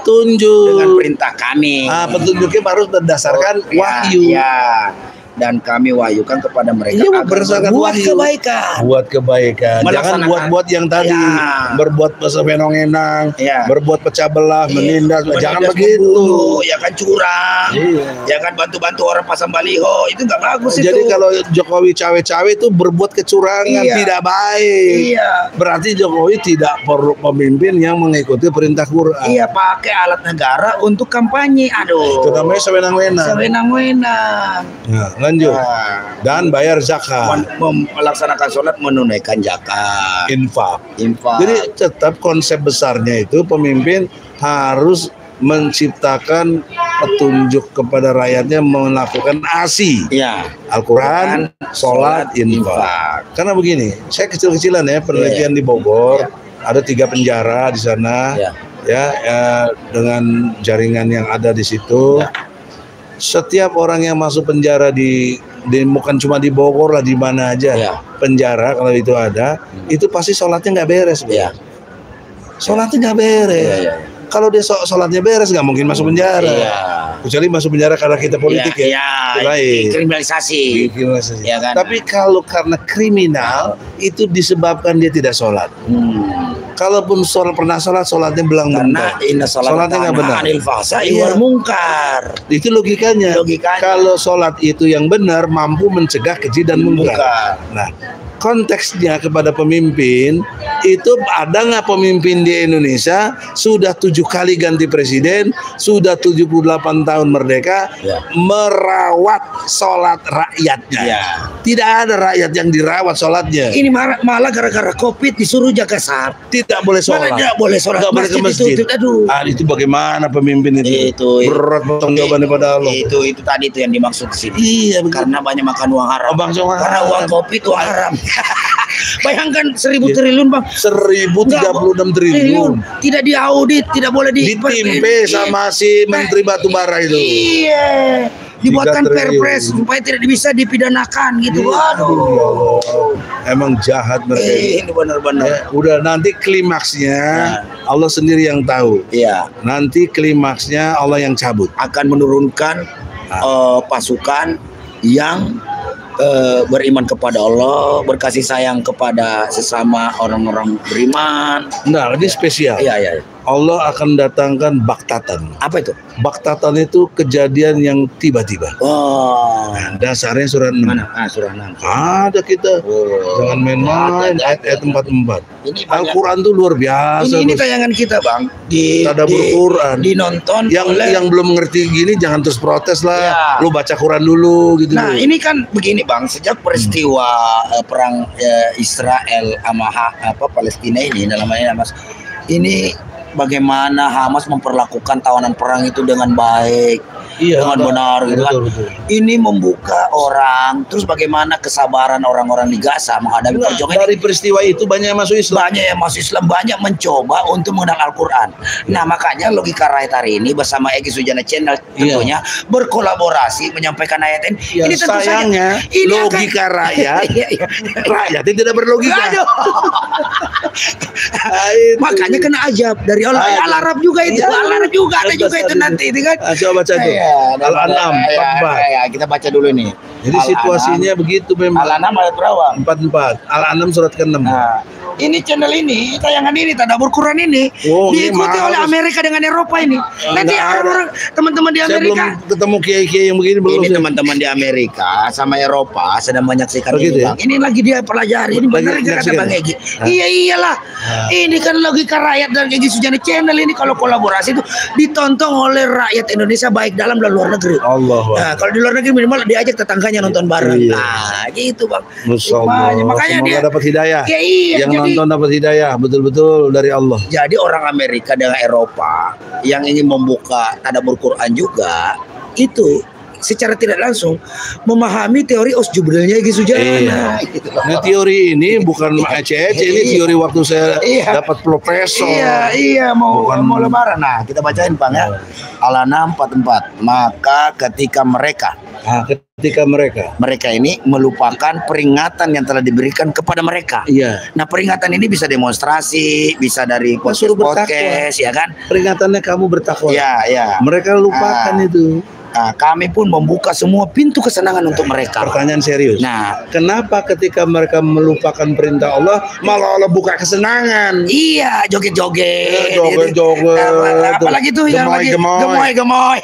A: dengan perintah kami.
B: Petunjuknya harus berdasarkan wahyu.
A: Ya. Dan kami wahyukan kepada mereka
B: Iya,
A: agar
B: buat
A: kebaikan.
B: Buat kebaikan. Jangan buat yang tadi berbuat sewenang-wenang, berbuat pecah belah, menindas. Jangan begitu.
A: Ya kan curang. Ya kan bantu-bantu orang pasang baliho, itu nggak bagus.
B: Jadi kalau Jokowi cawe-cawe itu berbuat kecurangan, tidak baik.
A: Iya.
B: Berarti Jokowi tidak perlu pemimpin yang mengikuti perintah Quran.
A: Iya, pakai alat negara untuk kampanye. Aduh.
B: Itu namanya sewenang-wenang.
A: Sewenang-wenang.
B: Nah, lanjut. Dan bayar zakat.
A: Melaksanakan sholat, menunaikan zakat.
B: Infak.
A: Infak.
B: Jadi tetap konsep besarnya itu pemimpin harus menciptakan petunjuk kepada rakyatnya melakukan ASI.
A: Ya.
B: Al-Quran, sholat, infak. Karena begini, saya kecil-kecilan ya penelitian di Bogor, ada 3 penjara di sana, dengan jaringan yang ada di situ. Setiap orang yang masuk penjara di bukan cuma di Bogor lah, di mana aja penjara kalau itu ada, itu pasti sholatnya nggak beres, sholatnya nggak beres. Kalau dia sholatnya beres, nggak mungkin masuk penjara. Kecuali masuk penjara karena kita politik
A: kriminalisasi.
B: Ya kan? Tapi kalau karena kriminal itu disebabkan dia tidak sholat. Kalaupun pernah sholatnya belang-belang. Sholatnya nggak benar.
A: Mungkar.
B: Itu logikanya. Kalau sholat itu yang benar mampu mencegah keji dan mungkar. Nah, konteksnya kepada pemimpin itu, ada nggak pemimpin di Indonesia sudah 7 kali ganti presiden, sudah 78 tahun merdeka, merawat sholat rakyatnya. Tidak ada rakyat yang dirawat sholatnya.
A: Ini malah gara-gara COVID disuruh jaga sahab.
B: Tidak boleh sholat.
A: Tidak boleh sholat.
B: Tidak boleh ke masjid. Itu bagaimana pemimpin itu? Berat bertanggung jawaban pada Allah.
A: Itu tadi itu yang dimaksud di sini.
B: Iya,
A: karena banyak makan uang haram.
B: Karena
A: uang COVID uang haram. Bayangkan 1.000 triliun, Bang.
B: 1.036 triliun.
A: Tidak diaudit, tidak boleh
B: ditimpe sama si Menteri Batubara itu.
A: Iya. Dibuatkan perpres supaya tidak bisa dipidanakan gitu. Waduh.
B: Emang jahat mereka.
A: Ini benar-benar.
B: Udah, nanti klimaksnya Allah sendiri yang tahu.
A: Iya.
B: Nanti klimaksnya Allah yang cabut.
A: Akan menurunkan pasukan yang beriman kepada Allah, berkasih sayang kepada sesama orang-orang beriman.
B: Nah, ini spesial.
A: Iya.
B: Allah akan datangkan baktatan.
A: Apa itu?
B: Baktatan itu kejadian yang tiba-tiba. Nah, dasarnya surah 6.
A: Mana? Surah 6.
B: Ada kita. Jangan main-main ayat 44. Al-Quran tuh luar biasa.
A: Ini tayangan kita, Bang.
B: Tadabbur Quran.
A: Dinonton
B: yang belum ngerti gini jangan terus protes lah. Lu baca Quran dulu gitu.
A: Nah, ini kan begini, Bang. Sejak peristiwa perang Israel sama Palestina ini, namanya Mas. Ini bagaimana Hamas memperlakukan tawanan perang itu dengan baik, dengan benar gitu kan. Ini membuka orang, terus bagaimana kesabaran orang-orang di Gaza menghadapi perjuangan.
B: Dari peristiwa itu banyak yang masuk Islam.
A: Banyak yang masuk Islam, banyak mencoba untuk mengenal Al-Quran. Nah, makanya Logika Rakyat hari ini bersama Egy Sujana Channel tentunya berkolaborasi menyampaikan ayat ini. Ini tentu
B: sayangnya
A: saja,
B: logika rakyat, rakyat itu tidak berlogika.
A: Makanya kena ajab dari Al-Arab juga itu, Al-Arab juga ada juga itu nanti itu kan.
B: Coba baca itu. Al-An'am 44.
A: Kita baca dulu nih.
B: Jadi situasinya begitu memang.
A: Al-An'am ayat berapa?
B: 44. Al-An'am surat ke-6.
A: Nah, ini channel ini, tayangan ini, Tadabbur Quran ini diikuti oleh Amerika dengan Eropa ini. Nanti orang teman-teman di Amerika.
B: Saya belum ketemu kiai-kiai yang begini belum.
A: Ini teman-teman di Amerika sama Eropa sedang menyaksikan ini, Bang. Ini lagi dia pelajari. Ini benar kata Bang Egy. Iya iyalah. Ini kan Logika Rakyat dan Egy Sujana Channel ini kalau kolaborasi itu ditonton oleh rakyat Indonesia baik dalam dan luar negeri.
B: Allah.
A: Nah, kalau di luar negeri minimal diajak tetangganya makanya nonton bareng. Nah, gitu Bang.
B: Makanya dia dapat hidayah.
A: Ya, iya,
B: yang nonton dapat hidayah, betul-betul dari Allah.
A: Jadi orang Amerika dengan Eropa yang ingin membuka tadabbur Quran juga itu secara tidak langsung memahami teori Osjubrilnya Egy Sujana.
B: Gitu. Nah, teori ini bukan ece-ece, ini teori waktu saya dapat profesor.
A: Iya, mau lebaran. Nah, kita bacain Bang ya. Al-An'am 44. Maka ketika mereka ini melupakan peringatan yang telah diberikan kepada mereka.
B: Iya.
A: Nah, peringatan ini bisa demonstrasi, bisa dari podcast, ya kan?
B: Peringatannya kamu bertakwa.
A: Iya.
B: Mereka lupakan itu.
A: Nah, kami pun membuka semua pintu kesenangan untuk mereka.
B: Pertanyaan serius.
A: Nah,
B: kenapa ketika mereka melupakan perintah Allah, malah Allah buka kesenangan?
A: Iya, joget-joget. Apalagi tuh yang lagi gemoy.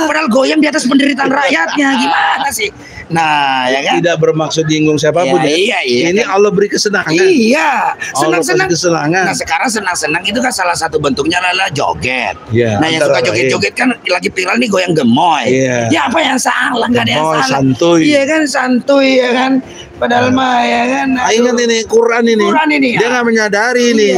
A: Padahal goyang di atas penderitaan rakyatnya. Gimana sih? Nah, ya kan?
B: Tidak bermaksud nyinggung siapapun.
A: Iya.
B: Ini Allah beri kesenangan.
A: Iya, senang-senang.
B: Kesenangan.
A: Nah, sekarang senang-senang itu kan salah satu bentuknya adalah joget.
B: Iya,
A: nah, yang suka joget-joget kan lagi viral nih goyang gemoy.
B: Iya.
A: Ya apa yang salah? Nggak ada yang salah.
B: Santuy.
A: Iya kan, santuy ya kan. Padahal mah ya kan.
B: Ingat ini Quran ini. Dia nggak menyadari ini.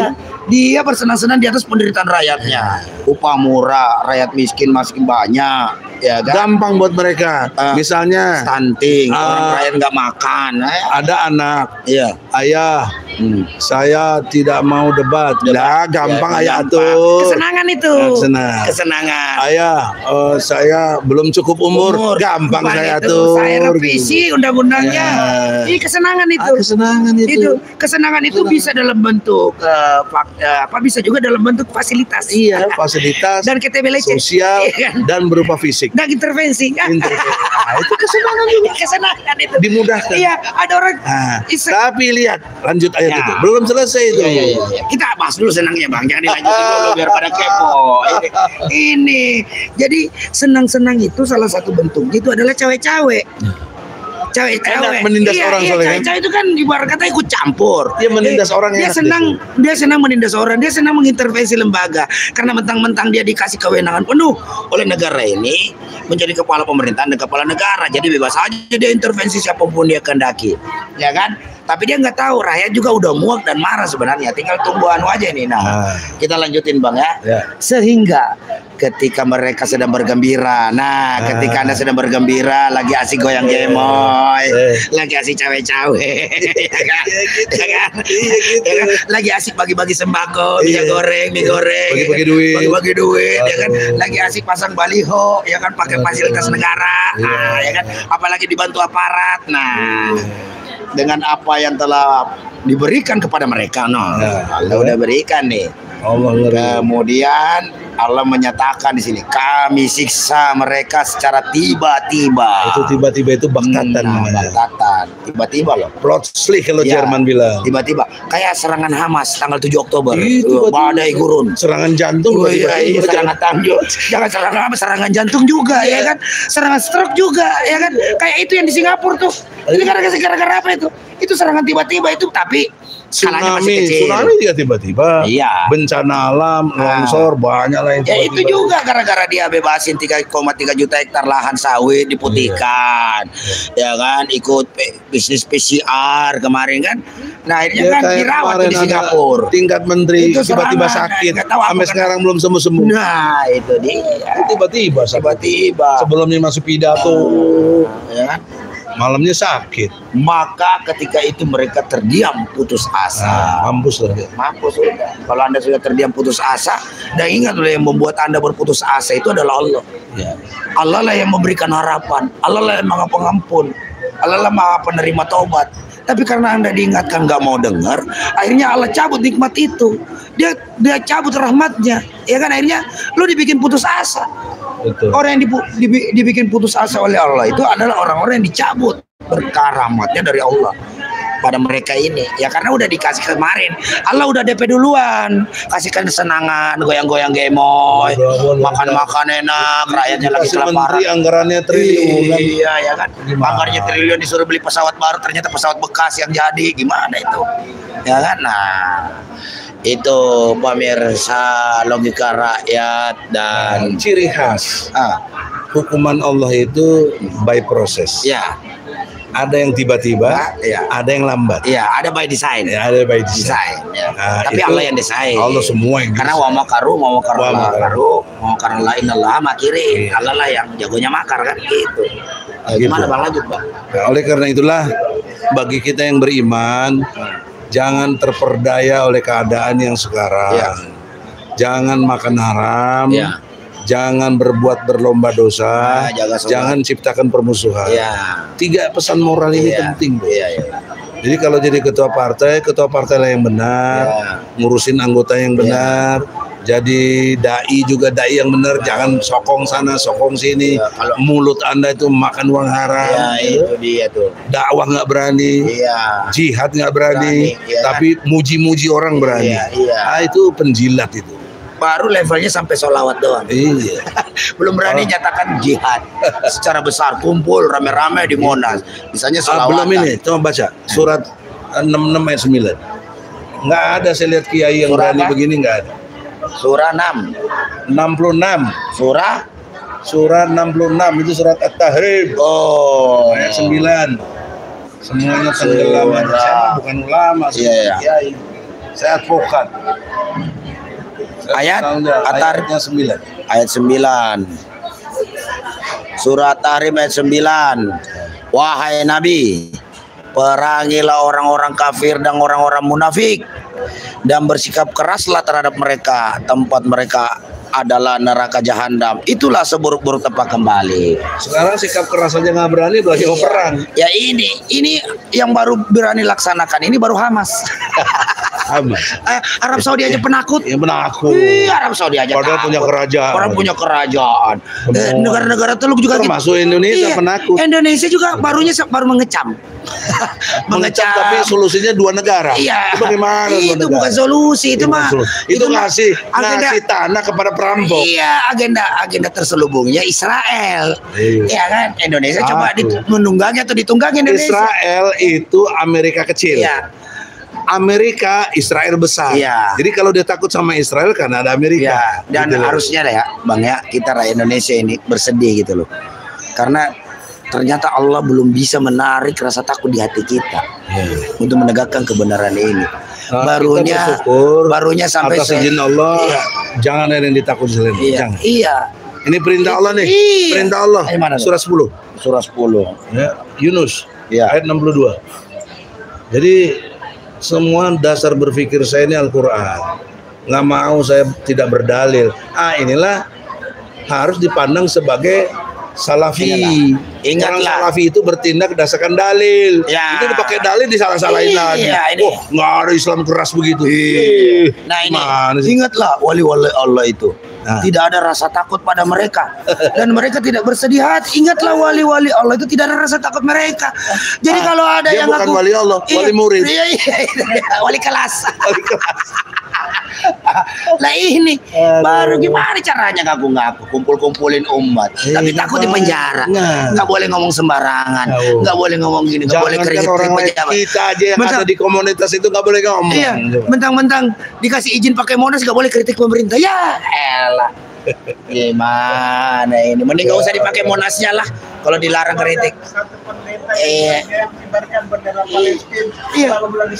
A: Dia bersenang-senang di atas penderitaan rakyatnya. Upah murah, rakyat miskin makin banyak. Ya kan?
B: Gampang buat mereka. Misalnya
A: stunting, orang rakyat nggak makan.
B: Ada anak.
A: Iya.
B: Ayah, saya tidak mau debat. Lah, gampang ayah tuh.
A: Kesenangan itu. Kesenangan.
B: Ayah, saya belum cukup umur. Gampang saya tuh.
A: Saya revisi undang-undangnya. Ini kesenangan itu. Kesenangan itu bisa dalam bentuk bisa juga dalam bentuk fasilitas.
B: Iya, fasilitas.
A: Dan KTBLC
B: sosial dan berupa fisik.
A: Dan intervensi.
B: Nah, itu kesenangan juga.
A: Kesenangan itu.
B: Dimudahkan.
A: Iya, ada orang.
B: Tapi lihat, lanjut ayat itu. Belum selesai itu.
A: Iya. Kita bahas dulu senangnya Bang. Jangan dilanjutin dulu biar pada kepo. Ini. Jadi senang-senang itu salah satu bentuknya itu adalah cewek-cewek. Cewek-cewek
B: menindas orang soleh.
A: Cewek-cewek itu kan ibarat kata ikut campur.
B: Dia menindas orang.
A: Dia senang menindas orang. Dia senang mengintervensi lembaga karena mentang-mentang dia dikasih kewenangan penuh oleh negara ini menjadi kepala pemerintahan dan kepala negara. Jadi bebas aja dia intervensi siapapun dia kehendaki, ya kan? Tapi dia nggak tahu rakyat juga udah muak dan marah sebenarnya. Tinggal tunggu aja nih. Nah, kita lanjutin Bang ya. Sehingga ketika mereka sedang bergembira, ketika Anda sedang bergembira, lagi asik goyang gemoy, lagi asik cawe-cawe, ya kan? Lagi asik bagi-bagi sembako, minyak goreng, mie goreng, bagi-bagi duit, ya kan? Lagi asik pasang baliho, ya kan? Pakai fasilitas negara, ya kan? Apalagi dibantu aparat, dengan apa yang telah diberikan kepada mereka, Allah udah berikan nih. Kemudian Allah menyatakan di sini, kami siksa mereka secara tiba-tiba.
B: Itu tiba-tiba itu baktatan.
A: Tiba-tiba loh.
B: Plötzlich kalau Jerman bilang.
A: Tiba-tiba. Kayak serangan Hamas tanggal 7 Oktober. Badai gurun.
B: Serangan jantung.
A: Serangan jantung. Jangan serangan jantung juga, ya kan? Serangan stroke juga, ya kan? Kayak itu yang di Singapura tuh. Ini gara-gara apa itu? Itu serangan tiba-tiba itu, tapi skalanya masih kecil.
B: Tsunami juga tiba-tiba.
A: Iya.
B: Bencana alam, longsor, banyak lah yang
A: tiba-tiba. Itu juga gara-gara dia bebasin 3,3 juta hektar lahan sawit diputihkan. Ya kan, ikut bisnis PCR kemarin kan. Nah, akhirnya kan dirawat di Singapura.
B: Tingkat menteri tiba-tiba sakit. Sampai sekarang belum sembuh-sembuh.
A: Nah, itu dia.
B: Tiba-tiba. Sebelumnya masuk pidato.
A: Ya kan?
B: Malamnya sakit.
A: Maka ketika itu mereka terdiam putus asa.
B: Mampus lah.
A: Kalau Anda sudah terdiam putus asa, dan ingat loh, yang membuat Anda berputus asa itu adalah Allah. Allah lah yang memberikan harapan. Allah lah yang Maha Pengampun. Allah lah Maha Penerima Taubat. Tapi karena Anda diingatkan nggak mau dengar, akhirnya Allah cabut nikmat itu. Dia cabut rahmatnya. Ya kan, akhirnya lu dibikin putus asa.
B: Betul.
A: Orang yang dibikin putus asa oleh Allah itu adalah orang-orang yang dicabut berkah rahmatnya dari Allah pada mereka ini. Ya karena udah dikasih kemarin, Allah udah DP duluan, kasihkan kesenangan, goyang-goyang gemoy, makan-makan enak, rakyatnya lagi kelaparan.
B: Anggarannya triliun.
A: Iya, ya kan. Anggarannya triliun, disuruh beli pesawat baru, ternyata pesawat bekas yang jadi. Gimana itu? Ya kan. Nah, itu pemirsa logika rakyat dan
B: ciri khas hukuman Allah itu by proses.
A: Ya.
B: Ada yang tiba-tiba, ada yang lambat.
A: Iya, ada by design.
B: Ya, ada by design.
A: Ya. Tapi Allah yang desain.
B: Allah semua yang
A: karena wa makaru la innallaha makirin. Allah lah yang jagonya makar kan gitu. Gimana Bang, lanjut Bang?
B: Nah, oleh karena itulah bagi kita yang beriman, jangan terperdaya oleh keadaan yang sekarang. Jangan makan haram. Jangan berbuat berlomba dosa, jangan ciptakan permusuhan. 3 pesan moral ini penting, Jadi kalau jadi ketua partai lah yang benar, ngurusin anggota yang benar, jadi dai juga dai yang benar, jangan sokong sana, sokong sini. Kalau mulut Anda itu makan uang haram,
A: itu dia tuh.
B: Dakwah nggak berani, jihad nggak berani, tapi muji-muji orang berani. Itu penjilat itu.
A: Baru levelnya sampai sholawat doang. Belum berani nyatakan jihad secara besar, kumpul rame-rame di Monas. Misalnya sholawat.
B: Belum ini, coba baca surat 66 ayat 9. Nggak ada saya lihat kiai yang berani begini, nggak ada.
A: Surah 6.
B: 66. Surah 66 itu surat At-Tahrim. Ayat 9. Semuanya tenggelam. Saya bukan ulama, saya kiai. Saya advokat.
A: Ayatnya 9. Ayat 9. Surat At-Tahrim ayat 9. Wahai Nabi, perangilah orang-orang kafir dan orang-orang munafik dan bersikap keraslah terhadap mereka. Tempat mereka adalah neraka jahanam. Itulah seburuk-buruk tempat kembali.
B: Sekarang sikap keras aja nggak berani, berarti mau perang.
A: Ya ini yang baru berani laksanakan ini baru Hamas. Arab Saudi aja penakut.
B: Ya penakut.
A: Arab Saudi aja.
B: Padahal punya kerajaan.
A: Orang punya kerajaan. Negara-negara teluk juga
B: termasuk gitu. Indonesia penakut.
A: Indonesia juga baru mengecam.
B: Mengecam tapi solusinya 2 negara.
A: Iya.
B: Itu bagaimana?
A: Itu bukan solusi, itu mah.
B: Itu ngasih tanah kepada perampok.
A: Iya, agenda terselubungnya Israel. Iya kan? Indonesia coba menunggangi atau ditunggangi Indonesia.
B: Israel itu Amerika kecil. Amerika, Israel besar. Jadi kalau dia takut sama Israel karena ada Amerika.
A: Dan gitu harusnya ya, Bang ya, kita rakyat Indonesia ini bersedih gitu loh. Karena ternyata Allah belum bisa menarik rasa takut di hati kita untuk menegakkan kebenaran ini. Barunya sampai
B: atas izin Allah, jangan ada yang ditakuti selain jangan. Ini perintah Allah nih. Perintah Allah. Surah 10.
A: Surah 10.
B: Yunus. Ayat 62. Jadi semua dasar berpikir saya ini Al-Quran. Nggak mau saya tidak berdalil. Inilah harus dipandang sebagai salafi. Ingatlah, salafi itu bertindak berdasarkan dalil. Itu dipakai dalil disalah-salahin lagi. Nggak ada Islam keras begitu.
A: Nah ini ingatlah wali-wali Allah itu. Tidak ada rasa takut pada mereka dan mereka tidak bersedih hati. Ingatlah wali-wali Allah itu tidak ada rasa takut mereka. Jadi kalau ada yang
B: bukan wali Allah, wali murid.
A: Wali kelas. Lah ini baru gimana caranya ngaku-ngaku kumpul-kumpulin umat, tapi takut di penjara. Nggak boleh ngomong sembarangan, nggak boleh ngomong gini, nggak boleh kritik pejabat.
B: Kita aja yang ada di komunitas itu nggak boleh ngomong.
A: Mentang-mentang dikasih izin pakai Monas nggak boleh kritik pemerintah. Ya elah, gimana ini? Mending nggak usah dipakai Monasnya lah kalau dilarang kritik.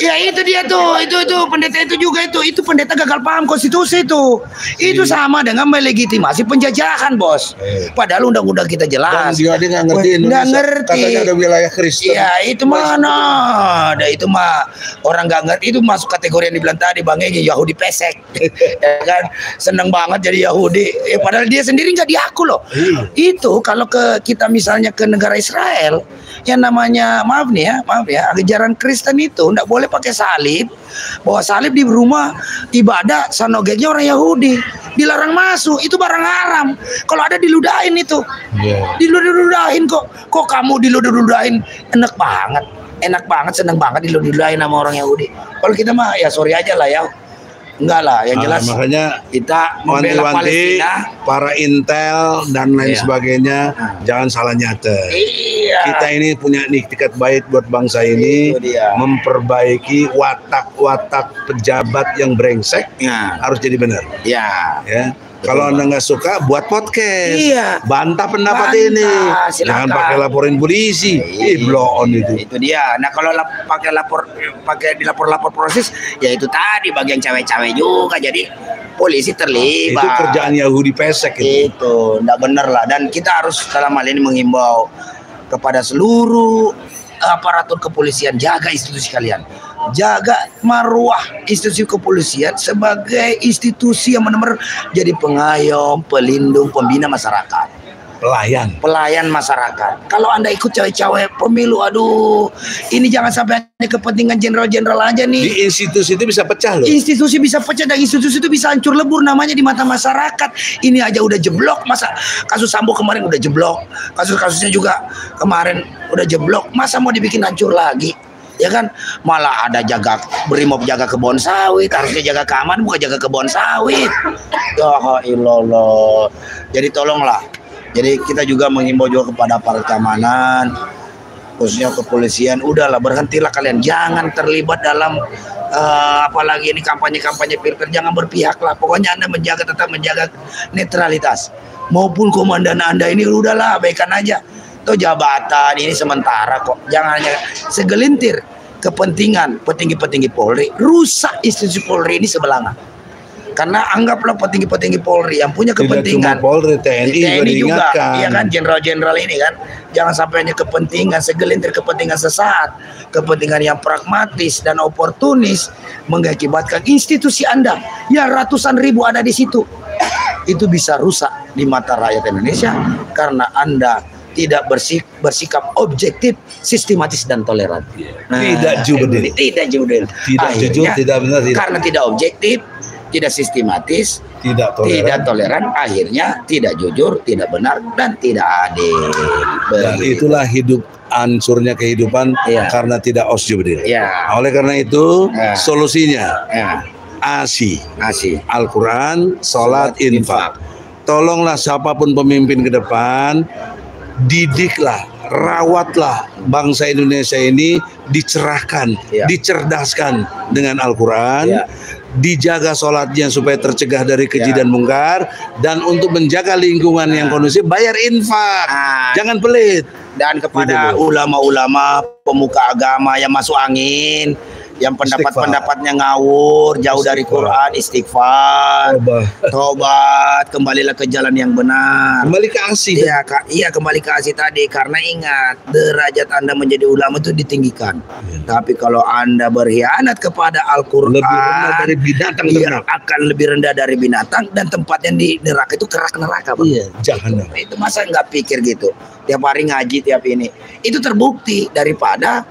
A: Iya itu dia tuh, itu pendeta itu juga itu pendeta gagal paham konstitusi itu sama dengan melegitimasi penjajahan, bos. Padahal undang-undang kita jelas.
B: Dan dia nggak ngerti Indonesia. Nggak ngerti. Katanya ada wilayah Kristen.
A: Iya itu mana? Ada itu mah orang nggak ngerti, itu masuk kategori yang dibilang tadi Bang Egi, Yahudi pesek. Ya kan, seneng banget jadi Yahudi. Padahal dia sendiri nggak diaku loh. Itu kalau kita misalnya ke negara Israel, yang namanya maaf ya, ajaran Kristen itu nggak boleh pakai salib. Bawa salib di rumah ibadah, sanogegnya orang Yahudi, dilarang masuk, itu barang haram. Kalau ada diludahin itu, diludahin kok kamu diludahin, enak banget, seneng banget diludahin sama orang Yahudi. Kalau kita mah ya sorry aja lah ya. Enggak lah, yang jelas
B: makanya
A: kita membela Palestina,
B: para intel dan lain sebagainya, jangan salah nyata. Kita ini punya tiket baik buat bangsa ini, memperbaiki watak-watak pejabat yang brengsek harus jadi benar. Kalau Anda nggak suka, buat podcast.
A: Iya.
B: Bantah pendapat ini. Jangan pakai laporin polisi. Blow on itu.
A: Itu dia. Nah kalau pakai dilapor proses, ya itu tadi bagian cewek-cewek juga. Jadi polisi terlibat.
B: Itu kerjaan Yahudi pesek itu.
A: Itu nggak bener lah. Dan kita harus dalam hal ini menghimbau kepada seluruh aparatur kepolisian, jaga institusi kalian. Jaga marwah institusi kepolisian sebagai institusi yang benar-benar jadi pengayom, pelindung, pembina masyarakat. Pelayan masyarakat. Kalau Anda ikut cawe-cawe pemilu, aduh, ini jangan sampai ada kepentingan jenderal-jenderal aja nih.
B: Di institusi itu bisa pecah loh.
A: Institusi bisa pecah dan institusi itu bisa hancur lebur namanya di mata masyarakat. Ini aja udah jeblok, masa kasus Sambo kemarin udah jeblok, kasus-kasusnya juga kemarin udah jeblok, masa mau dibikin hancur lagi? Ya kan, malah ada Brimob jaga kebun sawit, harusnya jaga keamanan bukan jaga kebun sawit. Ya Allah. Jadi tolonglah. Jadi kita juga mengimbau juga kepada aparat keamanan, khususnya kepolisian, udahlah berhentilah kalian, jangan terlibat dalam apalagi ini kampanye pilpres, jangan berpihak lah. Pokoknya Anda tetap menjaga netralitas. Maupun komandan Anda ini udahlah abaikan aja. Tuh jabatan ini sementara kok, jangan hanya segelintir kepentingan petinggi-petinggi Polri rusak institusi Polri ini sebelanga. Karena anggaplah petinggi-petinggi Polri yang punya kepentingan,
B: Polri, TNI
A: juga, ya kan, jenderal-jenderal ini kan, jangan sampai hanya kepentingan segelintir kepentingan sesaat, kepentingan yang pragmatis dan oportunis mengakibatkan institusi Anda yang ratusan ribu ada di situ itu bisa rusak di mata rakyat Indonesia karena Anda tidak bersikap objektif, sistematis dan toleran.
B: Tidak jujur,
A: tidak jujur,
B: tidak benar.
A: Karena tidak objektif, tidak sistematis, tidak toleran, akhirnya tidak jujur, tidak benar, dan tidak adil.
B: Dan itulah ansurnya kehidupan karena tidak osjubdil. Oleh karena itu solusinya ASI, Al-Quran, Salat, Infak. Tolonglah siapapun pemimpin ke depan, didiklah, rawatlah bangsa Indonesia ini, dicerahkan, dicerdaskan dengan Al-Quran, dijaga sholatnya supaya tercegah dari keji dan mungkar, dan untuk menjaga lingkungan yang kondusif, bayar infak, jangan pelit.
A: Dan kepada ulama-ulama, pemuka agama yang masuk angin, yang pendapat-pendapatnya ngawur, jauh dari Quran, istighfar, tobat, kembalilah ke jalan yang benar.
B: Kembali ke ASI.
A: Iya, kembali ke ASI tadi. Karena ingat, derajat Anda menjadi ulama itu ditinggikan. Tapi kalau Anda berkhianat kepada Al-Quran,
B: lebih rendah dari binatang,
A: akan lebih rendah dari binatang, dan tempatnya di neraka itu kerak neraka, Bang.
B: Iya, jahanam.
A: Itu masa nggak pikir gitu? Tiap hari ngaji, tiap ini. Itu terbukti daripada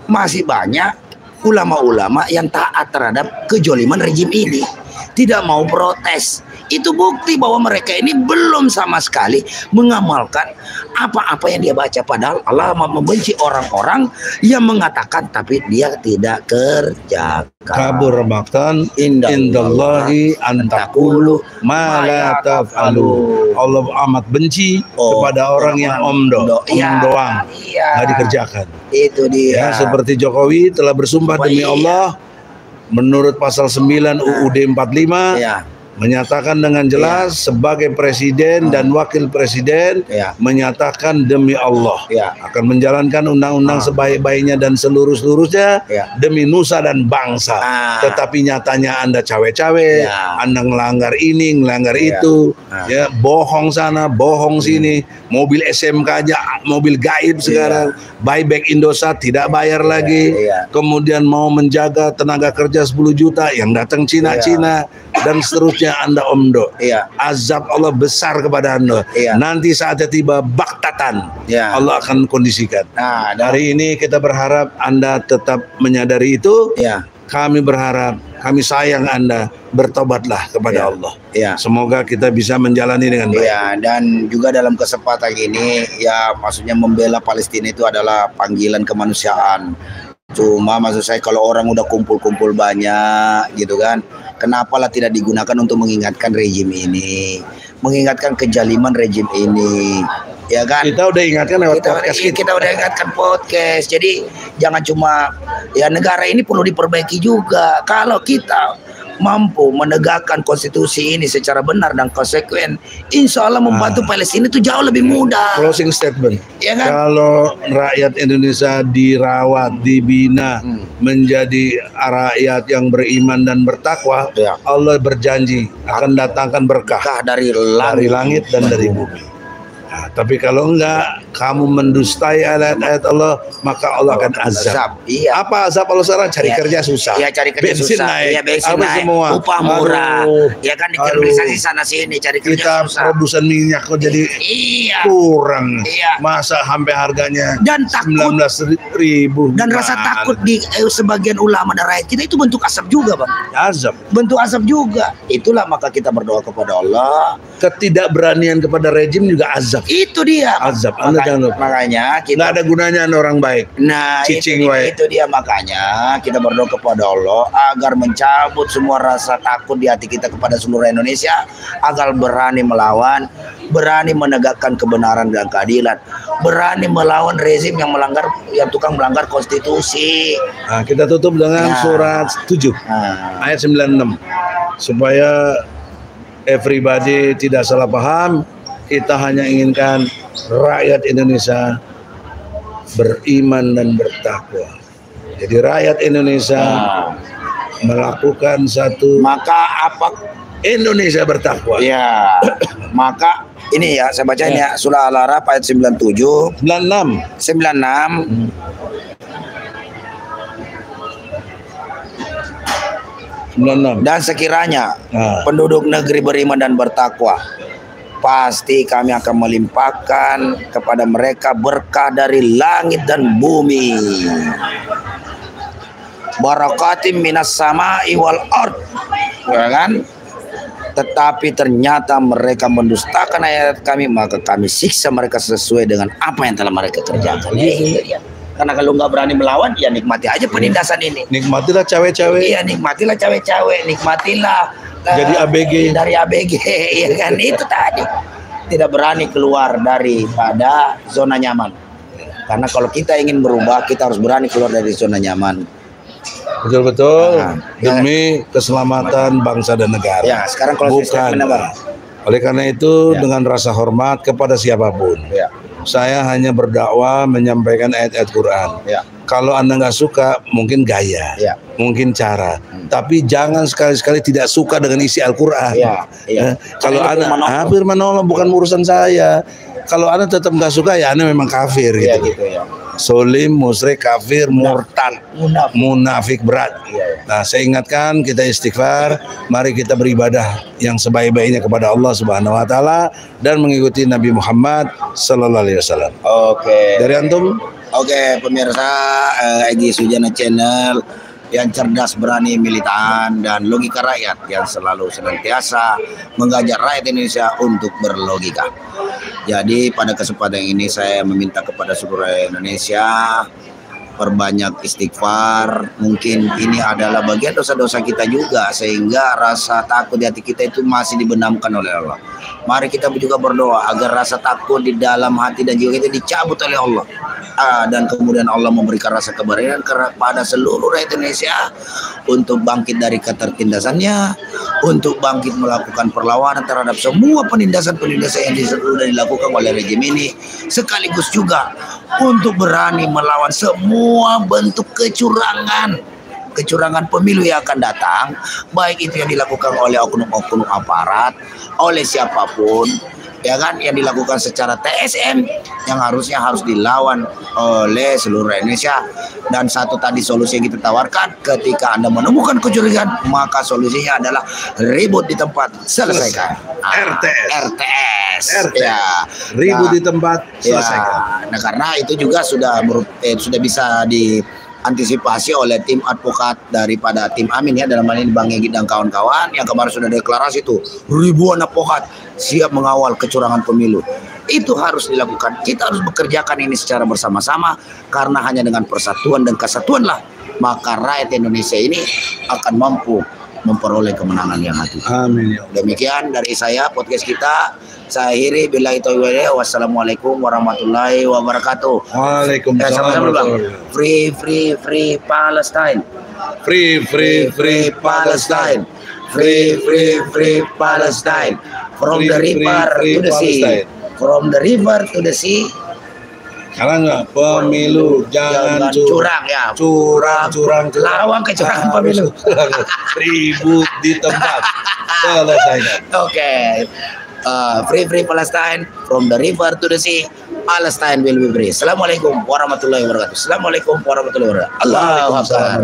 A: masih banyak ulama-ulama yang taat terhadap kejoliman rejim ini, tidak mau protes. Itu bukti bahwa mereka ini belum sama sekali mengamalkan apa-apa yang dia baca. Padahal Allah membenci orang-orang yang mengatakan tapi dia tidak kerjakan.
B: Kabur maqtan indallahi antakulu ma la taf'alu. Allah amat benci kepada orang yang omong doang, nggak dikerjakan.
A: Itu dia.
B: Seperti Jokowi telah bersumpah demi Allah menurut pasal 9 UUD 45, menyatakan dengan jelas sebagai presiden dan wakil presiden, menyatakan demi Allah akan menjalankan undang-undang sebaik-baiknya dan seluruhnya demi nusa dan bangsa. Tetapi nyatanya Anda cawe-cawe, Anda ngelanggar ini, ngelanggar itu, bohong sana, bohong sini, mobil SMK aja, mobil gaib sekarang, buyback Indosat tidak bayar lagi, kemudian mau menjaga tenaga kerja 10 juta yang datang Cina-Cina, dan seterusnya. Anda omdo, azab Allah besar kepada Anda. Nanti saatnya tiba baktatan, Allah akan kondisikan. Hari ini kita berharap Anda tetap menyadari itu. Kami berharap, kami sayang Anda, bertobatlah kepada Allah. Semoga kita bisa menjalani dengan baik.
A: Dan juga dalam kesempatan ini, maksudnya membela Palestina itu adalah panggilan kemanusiaan. Cuma maksud saya kalau orang udah kumpul-kumpul banyak gitu kan, kenapalah tidak digunakan untuk mengingatkan rejim ini, mengingatkan kejaliman rejim ini, ya kan?
B: Kita udah ingatkan lewat podcast
A: kita udah ingatkan podcast. Jadi jangan cuma negara ini perlu diperbaiki juga. Kalau kita mampu menegakkan konstitusi ini secara benar dan konsekuen, insya Allah membantu Palestina itu jauh lebih mudah.
B: Closing statement.
A: Ya kan?
B: Kalau rakyat Indonesia dirawat, dibina, menjadi rakyat yang beriman dan bertakwa, Allah berjanji akan datangkan berkah
A: dari
B: langit dan dari bumi. Nah, tapi kalau enggak, kamu mendustai ayat-ayat Allah, maka Allah akan azab.
A: Iya.
B: Apa azab Allah sekarang? Cari kerja susah.
A: Iya, cari kerja
B: bensin
A: susah.
B: naik.
A: Iya, bensin
B: apa
A: naik.
B: Semua.
A: Upah murah. Ya kan, dikriminalisasi sana sini, cari kerja
B: kita
A: susah.
B: produsen minyak kok jadi kurang.
A: Iya.
B: Masa sampai harganya
A: dan takut
B: 19.000.
A: dan rasa takut di sebagian ulama dan rakyat kita itu bentuk asap juga, Bang.
B: Azab.
A: Bentuk asap juga. Itulah maka kita berdoa kepada Allah.
B: Ketidakberanian kepada rejim juga azab.
A: Itu dia.
B: Azab.
A: Makanya kita
B: nggak ada gunanya orang baik.
A: Nah, itu dia makanya kita berdoa kepada Allah agar mencabut semua rasa takut di hati kita kepada seluruh Indonesia, agar berani melawan, berani menegakkan kebenaran dan keadilan, berani melawan rezim yang tukang melanggar konstitusi.
B: Nah, kita tutup dengan surat 7 ayat 96 supaya everybody tidak salah paham. Kita hanya inginkan rakyat Indonesia beriman dan bertakwa. Jadi rakyat Indonesia melakukan satu,
A: maka apa
B: Indonesia bertakwa.
A: Ya. Maka ini ya saya bacain ya surah Al-A'raf ayat 97 96. Dan sekiranya penduduk negeri beriman dan bertakwa, pasti kami akan melimpahkan kepada mereka berkah dari langit dan bumi. Barakatim minas sama'i wal ard. Ya kan? Tetapi ternyata mereka mendustakan ayat kami, maka kami siksa mereka sesuai dengan apa yang telah mereka kerjakan. Ya. Karena kalau nggak berani melawan, ya nikmati aja penindasan ini.
B: Nikmatilah cawe-cawe.
A: Iya, nikmatilah cawe-cawe, nikmatilah
B: jadi ABG.
A: Dari ABG, ya kan, itu tadi. Tidak berani keluar daripada zona nyaman. Karena kalau kita ingin berubah, kita harus berani keluar dari zona nyaman.
B: Betul-betul demi keselamatan bangsa dan negara.
A: Ya, sekarang kalau
B: bukan. Oleh karena itu dengan rasa hormat kepada siapapun. Saya hanya berdakwah menyampaikan ayat-ayat Quran. Kalau Anda nggak suka, mungkin gaya, mungkin cara. Tapi jangan sekali-sekali tidak suka dengan isi Al-Quran. Kalau Anda firman Allah bukan urusan saya. Kalau Anda tetap nggak suka, ya Anda memang kafir gitu. Solim, musyrik, kafir, murtad, munafik berat. Nah, saya ingatkan kita istighfar, mari kita beribadah yang sebaik-baiknya kepada Allah Subhanahu wa taala dan mengikuti Nabi Muhammad sallallahu alaihi wasallam.
A: Oke.
B: Dari antum?
A: Oke, pemirsa Egy Sujana Channel yang cerdas, berani, militan, dan logika rakyat yang selalu senantiasa mengajak rakyat Indonesia untuk berlogika. Jadi pada kesempatan ini saya meminta kepada seluruh Indonesia perbanyak istighfar. Mungkin ini adalah bagian dosa-dosa kita juga, sehingga rasa takut di hati kita itu masih dibenamkan oleh Allah. Mari kita juga berdoa agar rasa takut di dalam hati dan jiwa kita dicabut oleh Allah. Dan kemudian Allah memberikan rasa keberanian kepada seluruh rakyat Indonesia untuk bangkit dari ketertindasannya, untuk bangkit melakukan perlawanan terhadap semua penindasan-penindasan yang sudah dilakukan oleh rejim ini, sekaligus juga untuk berani melawan semua bentuk kecurangan pemilu yang akan datang, baik itu yang dilakukan oleh oknum-oknum aparat, oleh siapapun, ya kan, yang dilakukan secara TSM yang harusnya harus dilawan oleh seluruh Indonesia. Dan satu tadi solusi yang kita tawarkan, ketika Anda menemukan kecurigaan, maka solusinya adalah ribut di tempat, selesaikan. RTS. Ya.
B: Ribut di tempat, selesaikan.
A: Nah, karena itu juga sudah bisa diantisipasi oleh tim advokat daripada tim Amin, ya, dalam hal ini Bang Egy dan kawan-kawan yang kemarin sudah deklarasi itu ribuan advokat siap mengawal kecurangan pemilu. Itu harus dilakukan. Kita harus bekerjakan ini secara bersama-sama, karena hanya dengan persatuan dan kesatuanlah maka rakyat Indonesia ini akan mampu memperoleh kemenangan yang hati.
B: Amin.
A: Demikian dari saya podcast kita. Saya akhiri, billahi taufiq. Wassalamualaikum warahmatullahi wabarakatuh.
B: Waalaikumsalam.
A: Free Palestine.
B: Free Palestine.
A: Free, free, free Palestine. From the river to the sea. From the river to the sea.
B: Karena nggak pemilu jangan
A: curang ya.
B: Curang.
A: Lawang kecurangan pemilu.
B: Ribut di tempat. Selesaikan.
A: Oke. Free, free Palestine. From the river to the sea. Palestine will be free. Assalamualaikum warahmatullahi wabarakatuh. Assalamualaikum warahmatullahi wabarakatuh. Allahu Akbar.